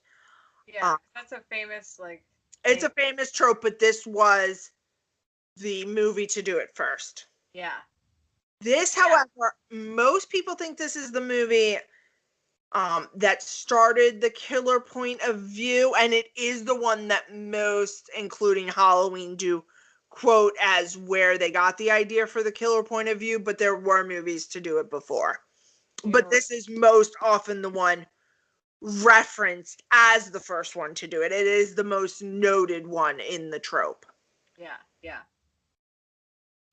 Yeah, that's a famous, like... It's a famous trope, but this was the movie to do it first. Yeah. This, however, most people think this is the movie that started the killer point of view, and it is the one that most, including Halloween, do quote as where they got the idea for the killer point of view, but there were movies to do it before. Yeah. But this is most often the one referenced as the first one to do it. It is the most noted one in the trope. Yeah.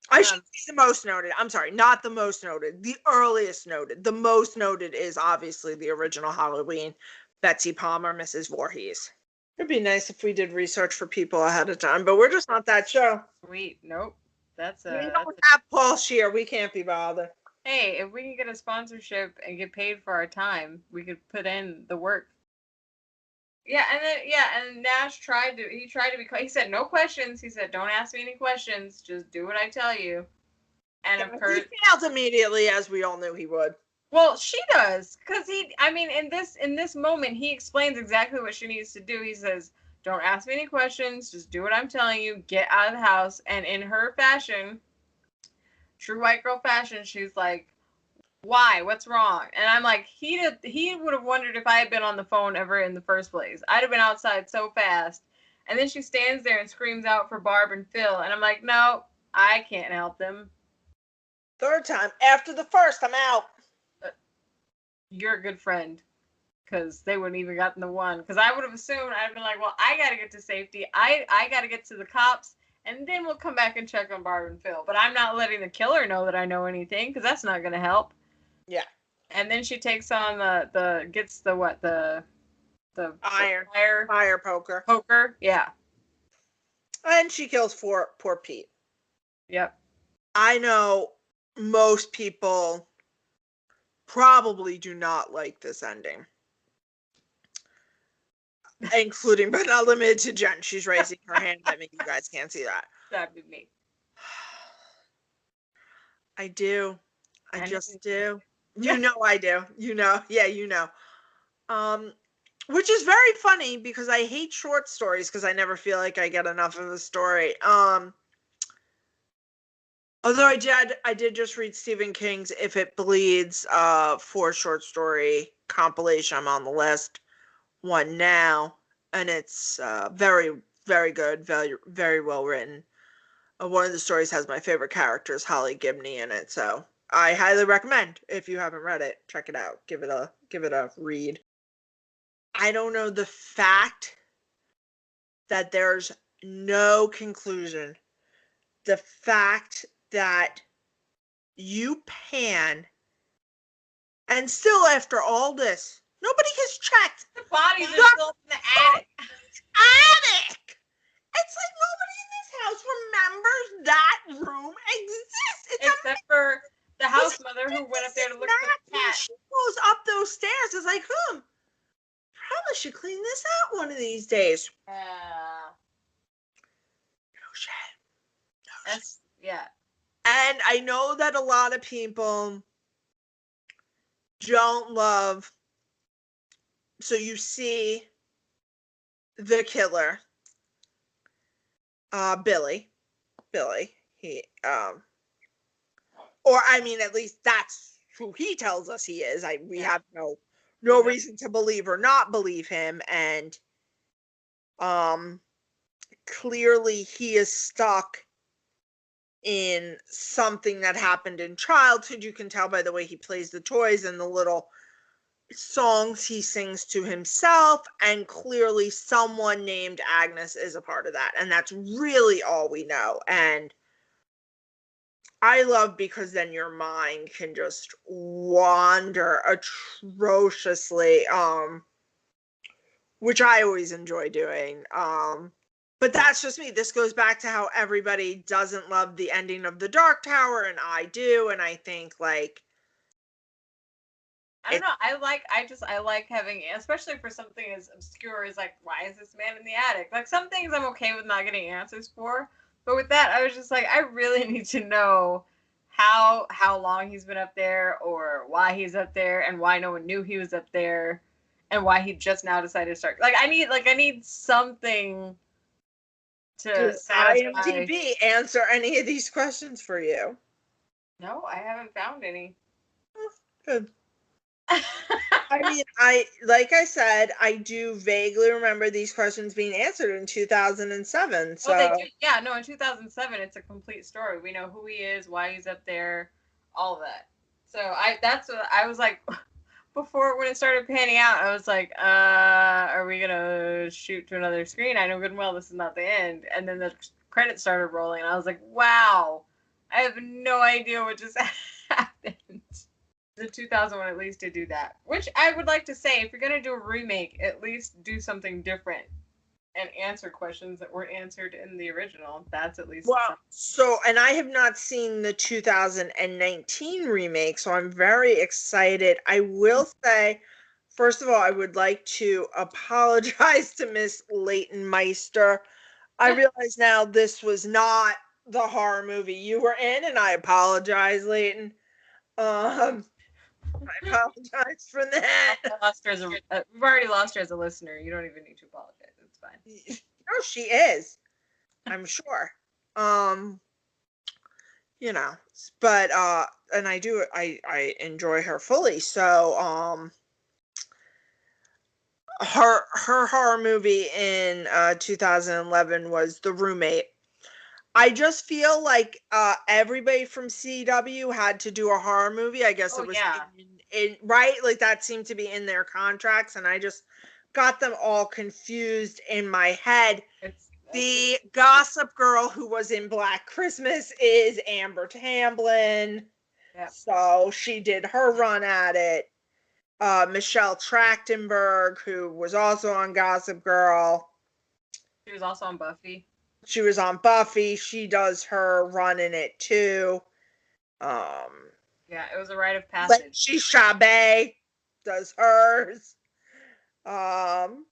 I should say the most noted. I'm sorry, not the most noted. The earliest noted. The most noted is obviously the original Halloween, Betsy Palmer, Mrs. Voorhees. It'd be nice if we did research for people ahead of time, but we're just not that show. Sweet. Nope. We don't have Paul Scheer. We can't be bothered. Hey, if we can get a sponsorship and get paid for our time, we could put in the work. Yeah, and Nash tried to be, he said no questions. He said, don't ask me any questions. Just do what I tell you. And of course, he failed immediately, as we all knew he would. Well, she does, because in this moment, he explains exactly what she needs to do. He says, don't ask me any questions. Just do what I'm telling you. Get out of the house. And in her fashion, true white girl fashion, she's like, why? What's wrong? And I'm like, he would have wondered if I had been on the phone ever in the first place. I'd have been outside so fast. And then she stands there and screams out for Barb and Phil. And I'm like, no, I can't help them. Third time. After the first, I'm out. You're a good friend. Because they wouldn't even gotten the one. Because I would have assumed, I'd have been like, well, I got to get to safety. I got to get to the cops. And then we'll come back and check on Barb and Phil. But I'm not letting the killer know that I know anything. Because that's not going to help. Yeah. And then she takes on the fire poker. Poker, yeah. And she kills poor Pete. Yep. I know most people probably do not like this ending. Including but not limited to Jen. She's raising her hand at me. You guys can't see that. That'd be me. I do. I I just know. do. You know I do. You know. Yeah, you know. Which is very funny because I hate short stories because I never feel like I get enough of a story. Although I did just read Stephen King's If It Bleeds 4 short story compilation. I'm on the list one now, and it's very, very good, very, very well written. One of the stories has my favorite characters, Holly Gibney, in it, so I highly recommend. If you haven't read it, check it out. Give it a read. I don't know, the fact that there's no conclusion, the fact that you pan, and still after all this, nobody has checked The bodies are the still in the attic. attic. It's like nobody in this house remembers that room exists. It's Except for the house mother who went up there to look for the when cat. she goes up those stairs. It's like, probably should clean this out one of these days. No shit. That's, yeah. And I know that a lot of people don't love. So you see the killer, Billy. He, or I mean, at least that's who he tells us he is. We have no reason to believe or not believe him, and clearly he is stuck in something that happened in childhood. You can tell by the way he plays the toys and the little songs he sings to himself, and clearly someone named Agnes is a part of that, and that's really all we know. And I love because then your mind can just wander atrociously, which I always enjoy doing. But that's just me. This goes back to how everybody doesn't love the ending of the Dark Tower, and I do, and I think like I don't know. I like having, especially for something as obscure as like, why is this man in the attic? Like, some things I'm okay with not getting answers for, but with that, I was just like, I really need to know how long he's been up there, or why he's up there, and why no one knew he was up there, and why he just now decided to start. Like, I need something to does satisfy. IMDb answer any of these questions for you? No, I haven't found any. Good. I mean, like I said, I do vaguely remember these questions being answered in 2007. So Well, they do. Yeah, no, in 2007, it's a complete story. We know who he is, why he's up there, all of that. So that's what I was like, before, when it started panning out, I was like, are we gonna shoot to another screen? I know good and well this is not the end. And then the credits started rolling, and I was like, wow, I have no idea what just happened. The 2001 at least did do that, which I would like to say, if you're gonna do a remake, at least do something different and answer questions that weren't answered in the original. That's at least well, so, and I have not seen the 2019 remake, so I'm very excited. I will say, first of all, I would like to apologize to Miss Leighton Meister. I realize now this was not the horror movie you were in, and I apologize, Leighton. I apologize for that. We've already lost her as a listener. You don't even need to apologize. It's fine. No, she is. I'm sure. You know, but and I enjoy her fully. So her horror movie in 2011 was The Roommate. I just feel like everybody from CW had to do a horror movie. I guess it was in right, like that seemed to be in their contracts, and I just got them all confused in my head. The Gossip Girl who was in Black Christmas is Amber Tamblyn. Yep. So she did her run at it. Michelle Trachtenberg, who was also on Gossip Girl. She was also on Buffy. She was on Buffy. She does her run in it too. Yeah, it was a rite of Like passage. she Chabé does hers. Um,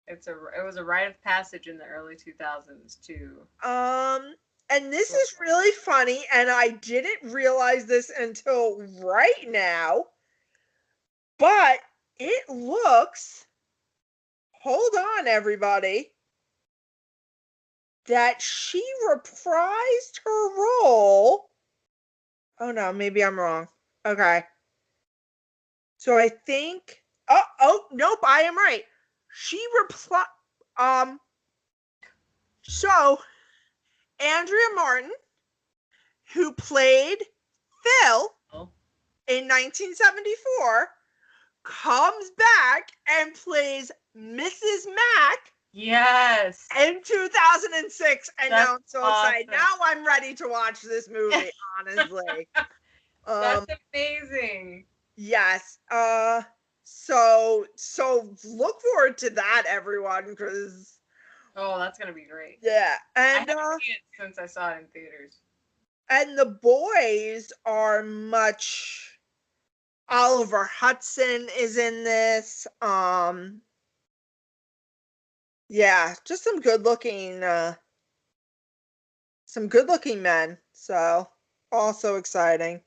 It was a rite of passage in the early 2000s too. and this is really funny, and I didn't realize this until right now, but it looks, hold on everybody, that she reprised her role. Oh no, maybe I'm wrong. Okay. So I think, nope, I am right. She so Andrea Martin, who played Phil Oh. in 1974, comes back and plays Mrs. Mack Yes. in 2006, and That's now I'm so excited. awesome. Now I'm ready to watch this movie, honestly. That's amazing. Yes. So look forward to that, everyone, because Oh, that's gonna be great. yeah, I and haven't seen it since I saw it in theaters. and the boys are much. Oliver Hudson is in this. Yeah, just some good looking men. So also exciting.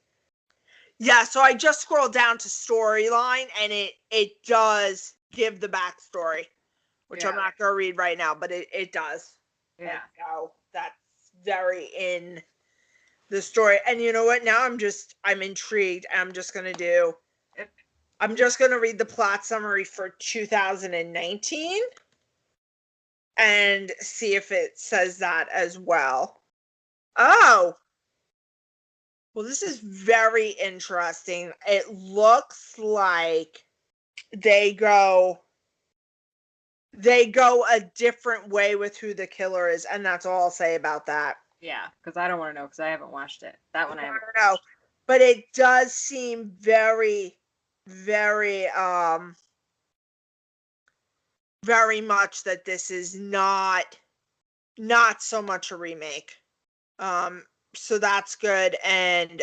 Yeah, so I just scrolled down to storyline, and it does give the backstory, which I'm Yeah. not gonna read right now, but it does. Yeah. And so that's very in the story. And you know what? Now I'm intrigued. I'm just gonna read the plot summary for 2019 and see if it says that as well. Oh, well, this is very interesting. It looks like they go a different way with who the killer is, and that's all I'll say about that. Yeah, because I don't want to know because I haven't watched it. That one I haven't. I don't know, but it does seem very, very, very much that this is not so much a remake. So that's good. And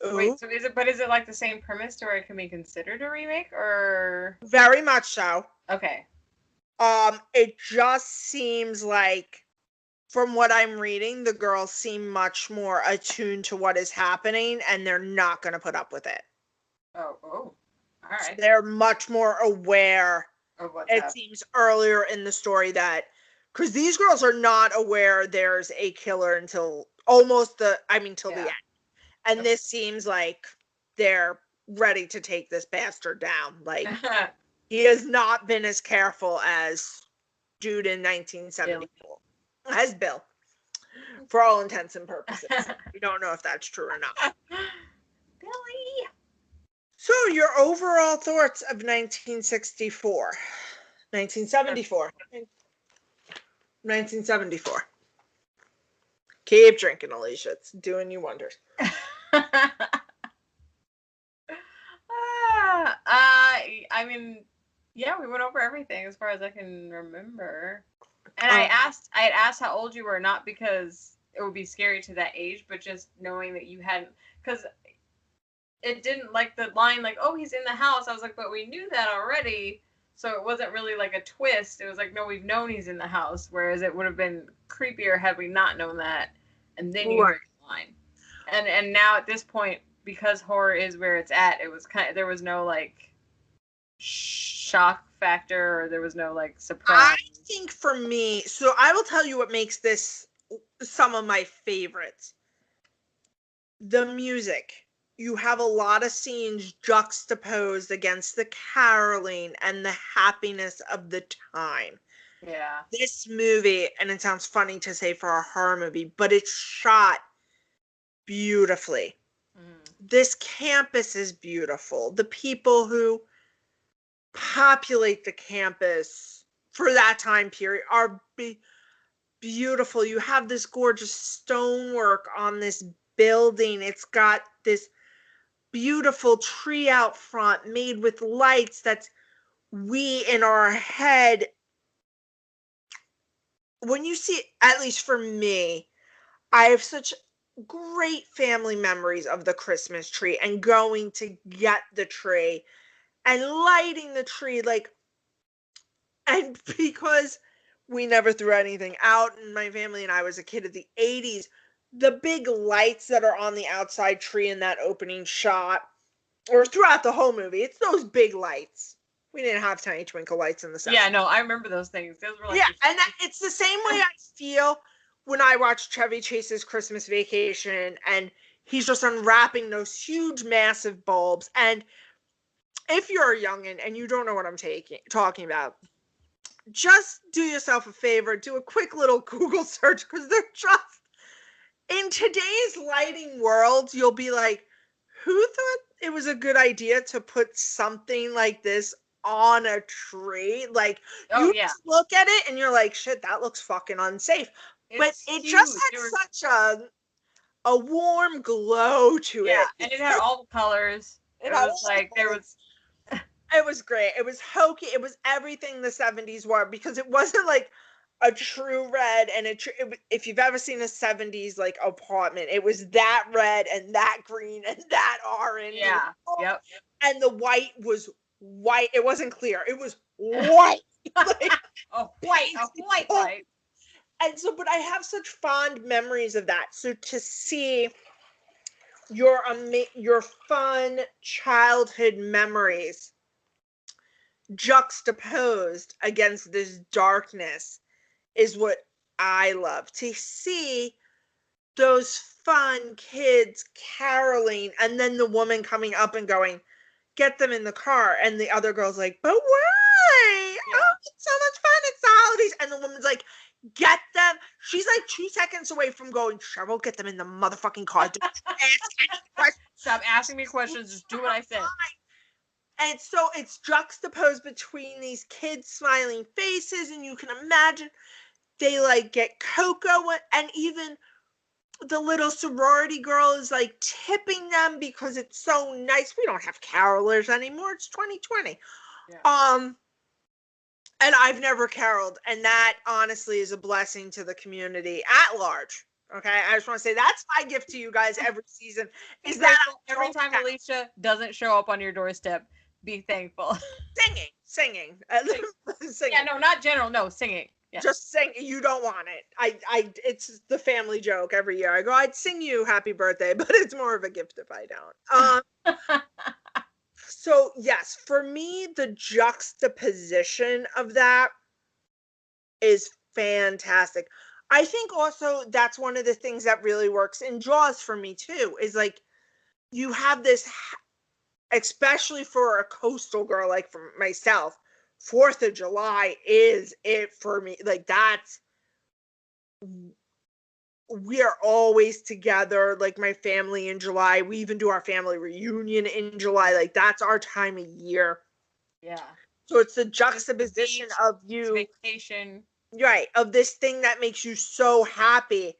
Wait, so is it like the same premise to where it can be considered a remake or? very much so. Okay. It just seems like, from what I'm reading, the girls seem much more attuned to what is happening, and they're not going to put up with it. Oh, all right. So they're much more aware. Of what's It happening. seems earlier in the story that, because these girls are not aware there's a killer until almost till the end. And this seems like they're ready to take this bastard down. Like, he has not been as careful as dude in 1974. As Bill. For all intents and purposes. We don't know if that's true or not. Billy. So, your overall thoughts of 1964. 1974. 1974. Keep drinking, Elicia. It's doing you wonders. I mean, yeah, we went over everything as far as I can remember. And I had asked how old you were, not because it would be scary to that age, but just knowing that you hadn't, because it didn't, like the line, like, oh, he's in the house. I was like, but we knew that already. So it wasn't really like a twist. It was like, no, we've known he's in the house. Whereas it would have been creepier had we not known that. And then you heard the line. And now at this point, because horror is where it's at, it was there was no like shock factor, or there was no like surprise. I think for me, so I will tell you what makes this some of my favorites. The music. You have a lot of scenes juxtaposed against the caroling and the happiness of the time. Yeah. This movie, and it sounds funny to say for a horror movie, but it's shot beautifully. This campus is beautiful. The people who populate the campus for that time period are beautiful. You have this gorgeous stonework on this building. It's got this beautiful tree out front made with lights that we in our head when you see, at least for me, I have such great family memories of the Christmas tree and going to get the tree and lighting the tree, like, and because we never threw anything out in my family and I was a kid of the 80s, the big lights that are on the outside tree in that opening shot or throughout the whole movie, it's those big lights. We didn't have tiny twinkle lights in the 70s. Yeah, no, I remember those things. Those were like Yeah, and it's the same way I feel when I watch Chevy Chase's Christmas Vacation and he's just unwrapping those huge, massive bulbs. And if you're a youngin' and you don't know what I'm talking about, just do yourself a favor, do a quick little Google search, because they're just, in today's lighting world, you'll be like, who thought it was a good idea to put something like this on a tree? Like, Oh, you yeah. just look at it and you're like, shit, that looks fucking unsafe. But It's it huge. just There had was- such a warm glow to yeah, it. and it had all the colors. It was like there was It was great. It was hokey. It was everything the 70s were, because it wasn't like a true red and if you've ever seen a 70s like apartment, it was that red and that green and that orange. yeah, yep. And the white was white. It wasn't clear. It was white. Like, a white light. and so, but I have such fond memories of that. So to see your fun childhood memories juxtaposed against this darkness is what I love. To see those fun kids caroling and then the woman coming up and going, get them in the car, and the other girl's like, but why? Yeah. Oh, it's so much fun, it's the holidays. And the woman's like, get them. She's like 2 seconds away from going, Cheryl, get them in the motherfucking car. Don't ask any questions. Stop asking me questions, just do what I said. And so it's juxtaposed between these kids' smiling faces, and you can imagine they like get cocoa, and even the little sorority girl is like tipping them because it's so nice. We don't have carolers anymore. It's 2020. Yeah. And I've never caroled, and that honestly is a blessing to the community at large. Okay, I just want to say that's my gift to you guys every season. Is that every time Elicia doesn't show up on your doorstep, be thankful. singing. Yeah, no, not general. No, singing. Yeah. Just sing. You don't want it. It's the family joke every year. I go, I'd sing you happy birthday, but it's more of a gift if I don't. So yes, for me, the juxtaposition of that is fantastic. I think also that's one of the things that really works in Jaws for me too, is like you have this, especially for a coastal girl like for myself, 4th of July is it for me. Like that's, we are always together, like my family in July. We even do our family reunion in July. Like that's our time of year. Yeah. So it's the juxtaposition of you, vacation. right, of this thing that makes you so happy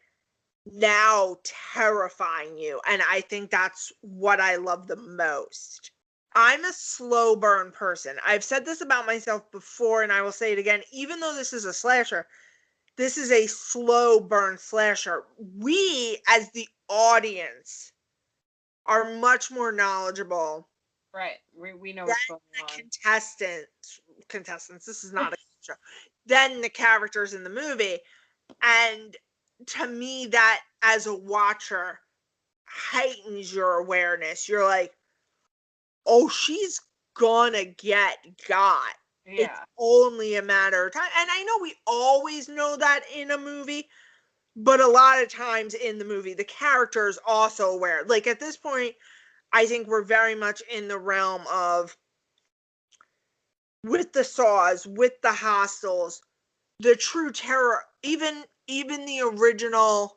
now terrifying you. And I think that's what I love the most. I'm a slow burn person. I've said this about myself before, and I will say it again. Even though this is a slasher, this is a slow burn slasher. We, as the audience, are much more knowledgeable. Right. We know what's going on. Contestants. This is not a show. Than the characters in the movie. And to me, that as a watcher heightens your awareness. You're like, oh, she's gonna get got. Yeah. It's only a matter of time. And I know we always know that in a movie, but a lot of times in the movie, the character is also aware. Like at this point, I think we're very much in the realm of, with the Saws, with the Hostels, the true terror, even the original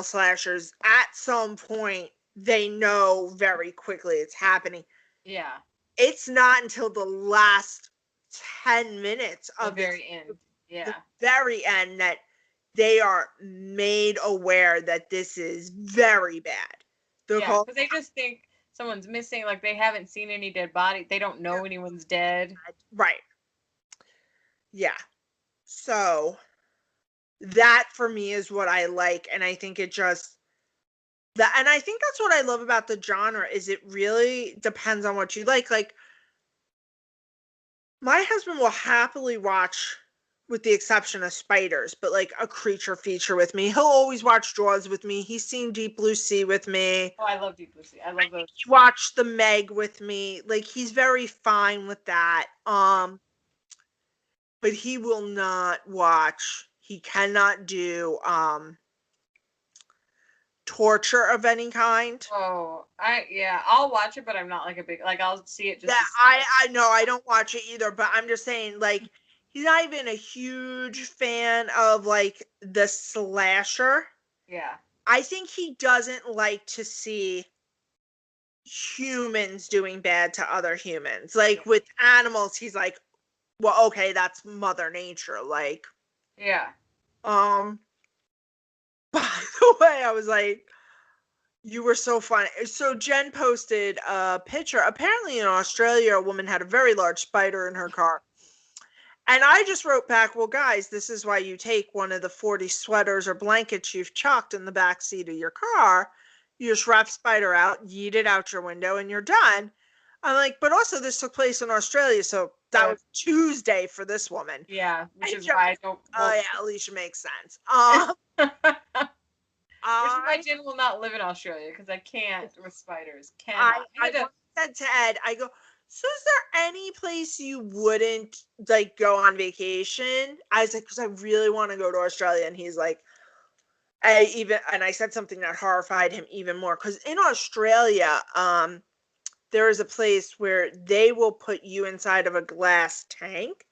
slashers, at some point, they know very quickly it's happening. Yeah. It's not until the last 10 minutes of the very end. Yeah. The very end that they are made aware that this is very bad. Because they just think someone's missing. Like they haven't seen any dead body. They don't know anyone's dead. Right. Yeah. So that for me is what I like, and I think it just that, and I think that's what I love about the genre is it really depends on what you like. Like my husband will happily watch, with the exception of spiders, but like a creature feature with me. He'll always watch Jaws with me. He's seen Deep Blue Sea with me. Oh, I love Deep Blue Sea. I love those. He watched The Meg with me. Like he's very fine with that. But he will not watch. He cannot do torture of any kind. Oh, I'll watch it, but I'm not like a big like I'll see it just That to see I know I don't watch it either, but I'm just saying like he's not even a huge fan of like the slasher. Yeah. I think he doesn't like to see humans doing bad to other humans. Like with animals, he's like, well, okay, that's Mother Nature. Like, Yeah. by the way, I was like, you were so funny. So Jen posted a picture. Apparently in Australia, a woman had a very large spider in her car. And I just wrote back, well, guys, this is why you take one of the 40 sweaters or blankets you've chucked in the back seat of your car. You just wrap spider out, yeet it out your window, and you're done. I'm like, but also this took place in Australia, so that was Tuesday for this woman. Yeah, which is Jen, why I don't. Oh yeah, Elicia makes sense. Which is why Jen will not live in Australia because I can't with spiders. Cannot. I said to Ed, I go, so is there any place you wouldn't like go on vacation? I was like, because I really want to go to Australia. And he's like, I said something that horrified him even more. Because in Australia, there is a place where they will put you inside of a glass tank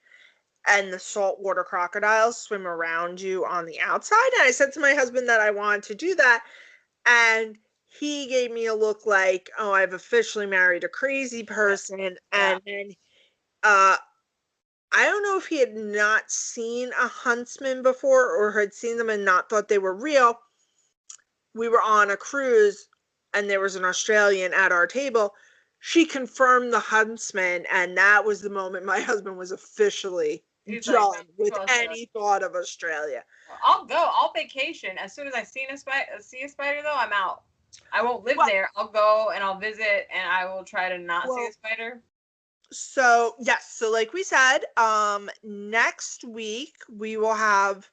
and the saltwater crocodiles swim around you on the outside. And I said to my husband that I wanted to do that. And he gave me a look like, oh, I've officially married a crazy person. Yeah. And then I don't know if he had not seen a huntsman before or had seen them and not thought they were real. We were on a cruise and there was an Australian at our table. She confirmed the huntsman, and that was the moment my husband was officially done with any thought of Australia. I'll go. I'll vacation. As soon as I see a spider, though, I'm out. I won't live there. I'll go and I'll visit, and I will try to not see a spider. So, yes. So, like we said, next week we will have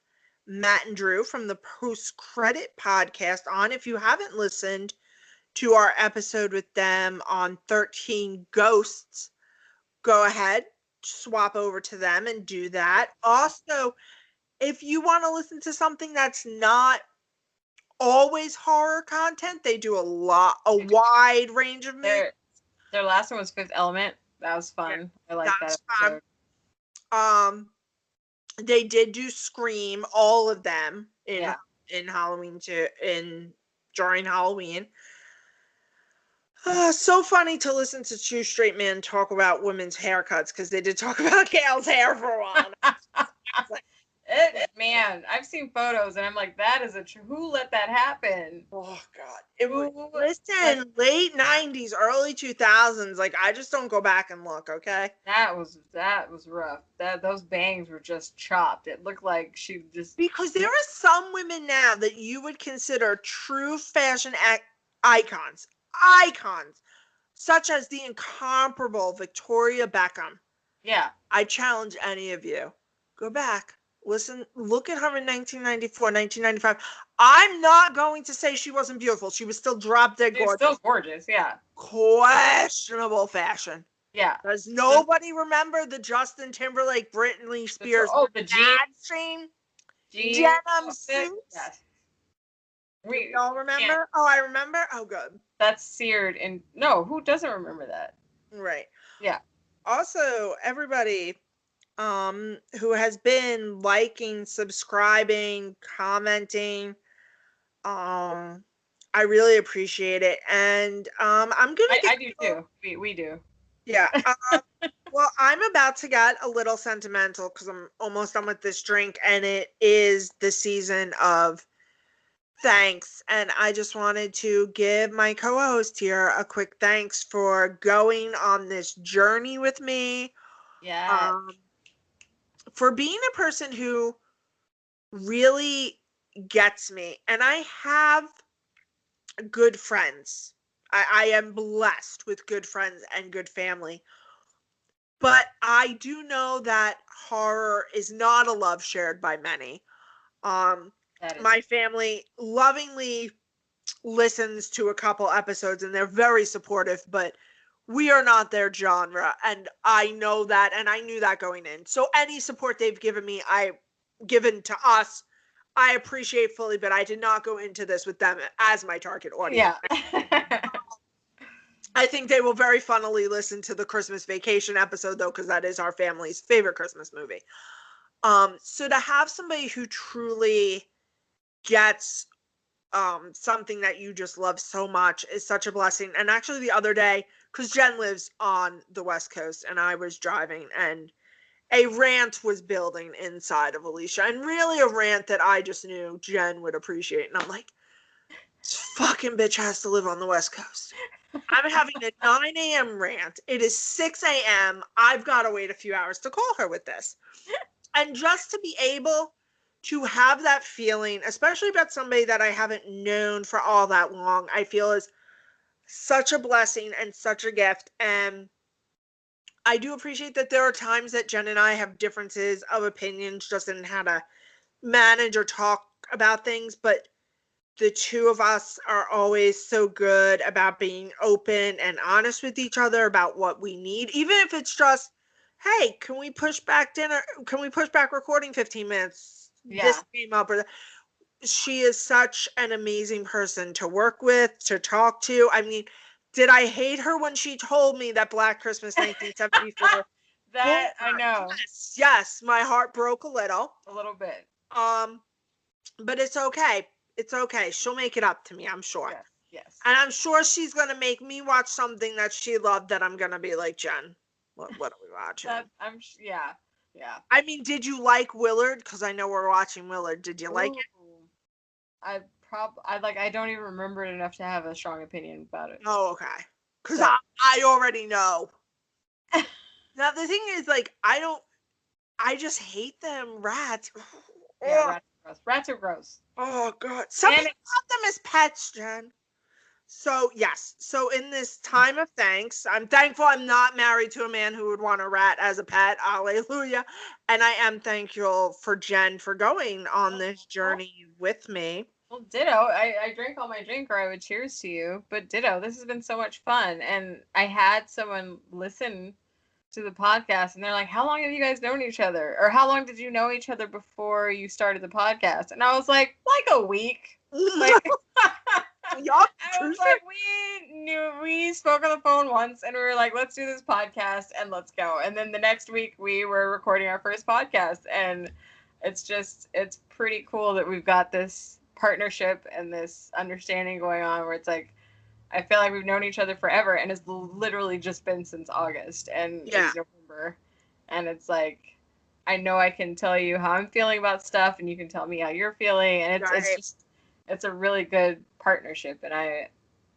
Matt and Drew from the Post Credit Podcast on. If you haven't listened to our episode with them on 13 Ghosts, go ahead, swap over to them and do that. Also, if you want to listen to something that's not always horror content, they do a wide range of movies. Their last one was Fifth Element. That was fun. Yeah, I like that episode. Fun. They did do Scream, all of them in Halloween during Halloween. So funny to listen to two straight men talk about women's haircuts because they did talk about Gail's hair for a while. Man, I've seen photos and I'm like, that is who let that happen? Oh God! Listen, late 90s, early 2000s. Like I just don't go back and look. Okay. That was rough. Those bangs were just chopped. It looked like she just because there are some women now that you would consider true fashion icons, such as the incomparable Victoria Beckham. Yeah. I challenge any of you. Go back. Listen, look at her in 1994, 1995. I'm not going to say she wasn't beautiful. She was still drop dead gorgeous. Still gorgeous, yeah. Questionable fashion. Yeah. Does nobody remember the Justin Timberlake, Britney Spears the jeans? Denim suits? Yes. We all remember? Oh, I remember? Oh, good. That's seared in... No, who doesn't remember that? Right. Yeah. Also, everybody... who has been liking, subscribing, commenting. I really appreciate it. And I'm gonna I do too. We do. Yeah. Well, I'm about to get a little sentimental because I'm almost done with this drink, and it is the season of thanks. And I just wanted to give my co-host here a quick thanks for going on this journey with me. Yeah. for being a person who really gets me, and I have good friends. I am blessed with good friends and good family. But I do know that horror is not a love shared by many. Um, my family lovingly listens to a couple episodes and they're very supportive, but we are not their genre. And I know that, and I knew that going in. So any support they've given me, given to us, I appreciate fully, but I did not go into this with them as my target audience. Yeah. I think they will very funnily listen to the Christmas Vacation episode, though, because that is our family's favorite Christmas movie. So to have somebody who truly gets something that you just love so much is such a blessing. And actually the other day, because Jen lives on the West Coast and I was driving and a rant was building inside of Elicia, and really a rant that I just knew Jen would appreciate. And I'm like, this fucking bitch has to live on the West Coast. I'm having a 9 a.m. rant. It is 6 a.m. I've got to wait a few hours to call her with this. And just to be able to have that feeling, especially about somebody that I haven't known for all that long, I feel is such a blessing and such a gift. And I do appreciate that there are times that Jen and I have differences of opinions just in how to manage or talk about things, but the two of us are always so good about being open and honest with each other about what we need, even if it's just, hey, can we push back dinner? Can we push back recording 15 minutes? Yeah. This came up. She is such an amazing person to work with, to talk to. I mean, did I hate her when she told me that Black Christmas 1974? That I know. Yes, my heart broke a little. A little bit. But it's okay. It's okay. She'll make it up to me, I'm sure. Yes. Yes. And I'm sure she's going to make me watch something that she loved that I'm going to be like, Jen, what are we watching? Yeah. Yeah. I mean, did you like Willard? Because I know we're watching Willard. Did you like it? I don't even remember it enough to have a strong opinion about it. Oh, okay. Because I already know. Now, the thing is, like, I just hate them rats. Yeah, rats are gross. Rats are gross. Oh, God. Something about them as pets, Jen. So, yes. So, in this time of thanks, I'm thankful I'm not married to a man who would want a rat as a pet. Hallelujah. And I am thankful for Jen for going on this journey with me. Well, ditto. I drank all my drink or I would cheers to you. But ditto. This has been so much fun. And I had someone listen to the podcast and they're like, how long have you guys known each other? Or how long did you know each other before you started the podcast? And I was like a week. Like, Yup. I was like, we spoke on the phone once and we were like, let's do this podcast and let's go. And then the next week we were recording our first podcast, and it's pretty cool that we've got this partnership and this understanding going on where it's like, I feel like we've known each other forever, and it's literally just been since August and it's November. And it's like, I know I can tell you how I'm feeling about stuff and you can tell me how you're feeling. And it's a really good partnership. And I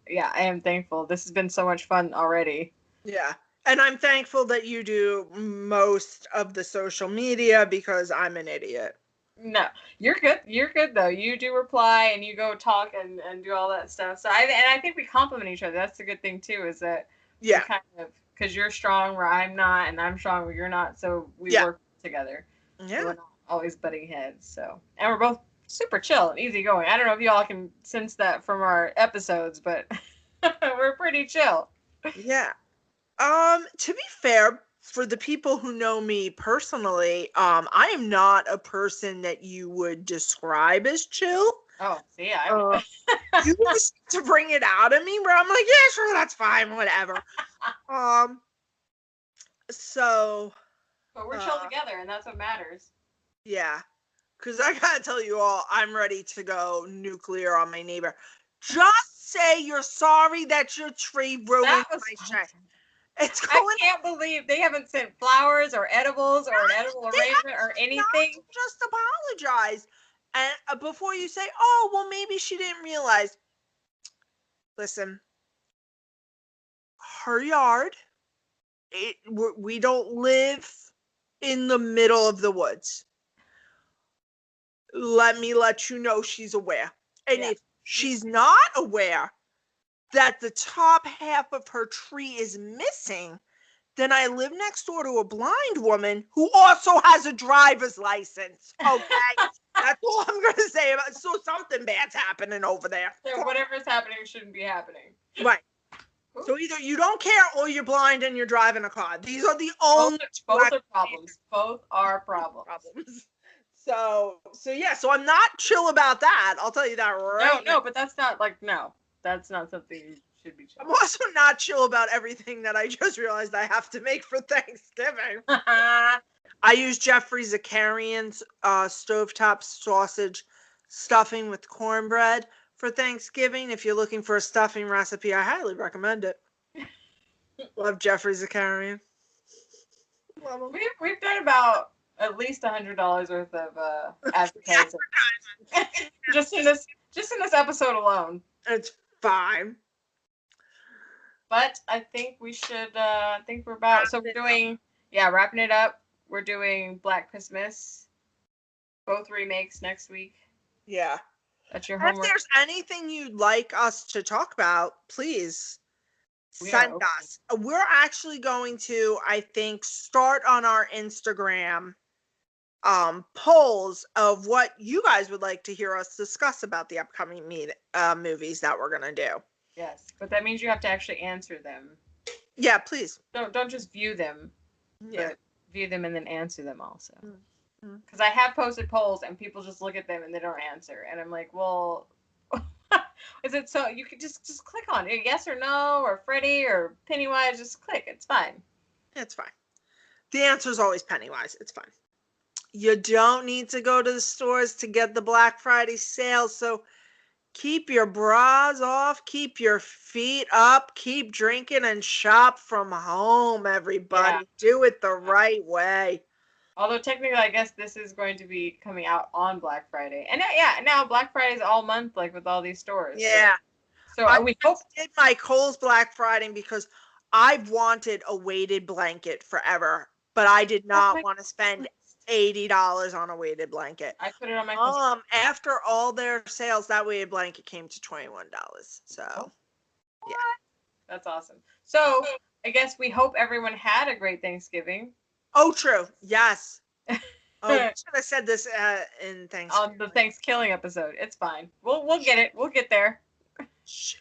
am thankful. This has been so much fun already. Yeah. And I'm thankful that you do most of the social media because I'm an idiot. No, you're good. You're good though. You do reply and you go talk and do all that stuff. So I think we complement each other. That's the good thing too, is that we kind of, because you're strong where I'm not, and I'm strong where you're not. So we work together. Yeah. So we're not always butting heads. So, and we're both super chill and easygoing. I don't know if y'all can sense that from our episodes, but we're pretty chill. Yeah. To be fair, for the people who know me personally, I am not a person that you would describe as chill. Oh, see, you used to bring it out of me where I'm like, yeah, sure, that's fine, whatever. So. But we're chill together, and that's what matters. Yeah. Because I gotta tell you all, I'm ready to go nuclear on my neighbor. Just say you're sorry that your tree ruined my shade. I can't believe they haven't sent flowers or edibles or an edible arrangement or anything. Just apologize. And before you say, oh, well, maybe she didn't realize. Listen, her yard, we don't live in the middle of the woods. Let me let you know she's aware. And Yeah. if she's not aware that the top half of her tree is missing, then I live next door to a blind woman who also has a driver's license. Okay? That's all I'm going to say about it. So something bad's happening over there. So whatever's happening shouldn't be happening. Right. So either you don't care or you're blind and you're driving a car. These are the only both are problems. Both are problems. So yeah, so I'm not chill about that. I'll tell you that right now. No, but that's not like that's not something you should be chill. I'm also not chill about everything that I just realized I have to make for Thanksgiving. I use Jeffrey Zakarian's stovetop sausage stuffing with cornbread for Thanksgiving. If you're looking for a stuffing recipe, I highly recommend it. Love Jeffrey Zakarian. Love him. We've done about at least $100 worth of advertising just in this episode alone. It's fine. But I think we should. I think we're about. So we're doing. Yeah, wrapping it up. We're doing Black Christmas. Both remakes next week. Yeah. That's your And homework. if there's anything you'd like us to talk about, please send us. We're actually going to, I think, start on our Instagram polls of what you guys would like to hear us discuss about the upcoming movies that we're going to do. Yes, but that means you have to actually answer them. Yeah, please. Don't just view them. Yeah. But view them and then answer them also. Mm-hmm. Because I have posted polls and people just look at them and they don't answer, and I'm like, well, is it so? You could just click on it, yes or no, or Freddy or Pennywise. Just click. It's fine. It's fine. The answer is always Pennywise. It's fine. You don't need to go to the stores to get the Black Friday sales, so keep your bras off, keep your feet up, keep drinking and shop from home, everybody. Yeah. Do it the right way. Although technically, I guess this is going to be coming out on Black Friday, and now Black Friday's all month, like with all these stores. Yeah. So we hope. Did my Kohl's Black Friday because I've wanted a weighted blanket forever, but I did not want to spend $80 on a weighted blanket. I put it on my after all their sales, that weighted blanket came to $21. So yeah. That's awesome. So I guess we hope everyone had a great Thanksgiving. Oh, true. Yes. Oh, I should have said this in Thanksgiving. On the Thanksgiving episode. It's fine. We'll get it. We'll get there. Shoot.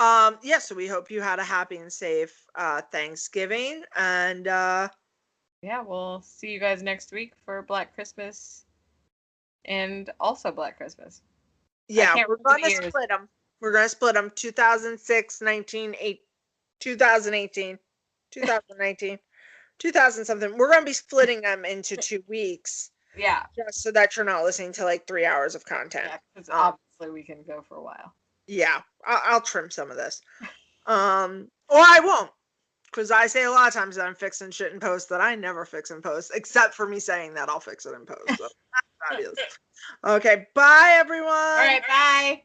Yeah, so we hope you had a happy and safe Thanksgiving, and yeah, we'll see you guys next week for Black Christmas and also Black Christmas. Yeah, we're going to split them. We're going to split them 2006, 2018, 2019, 2000 something. We're going to be splitting them into 2 weeks. Yeah. Just so that you're not listening to like 3 hours of content. Yeah, because obviously we can go for a while. Yeah, I'll trim some of this. Or I won't. Because I say a lot of times that I'm fixing shit in post that I never fix in post, except for me saying that I'll fix it in post. So, fabulous. Okay, bye everyone. All right, bye.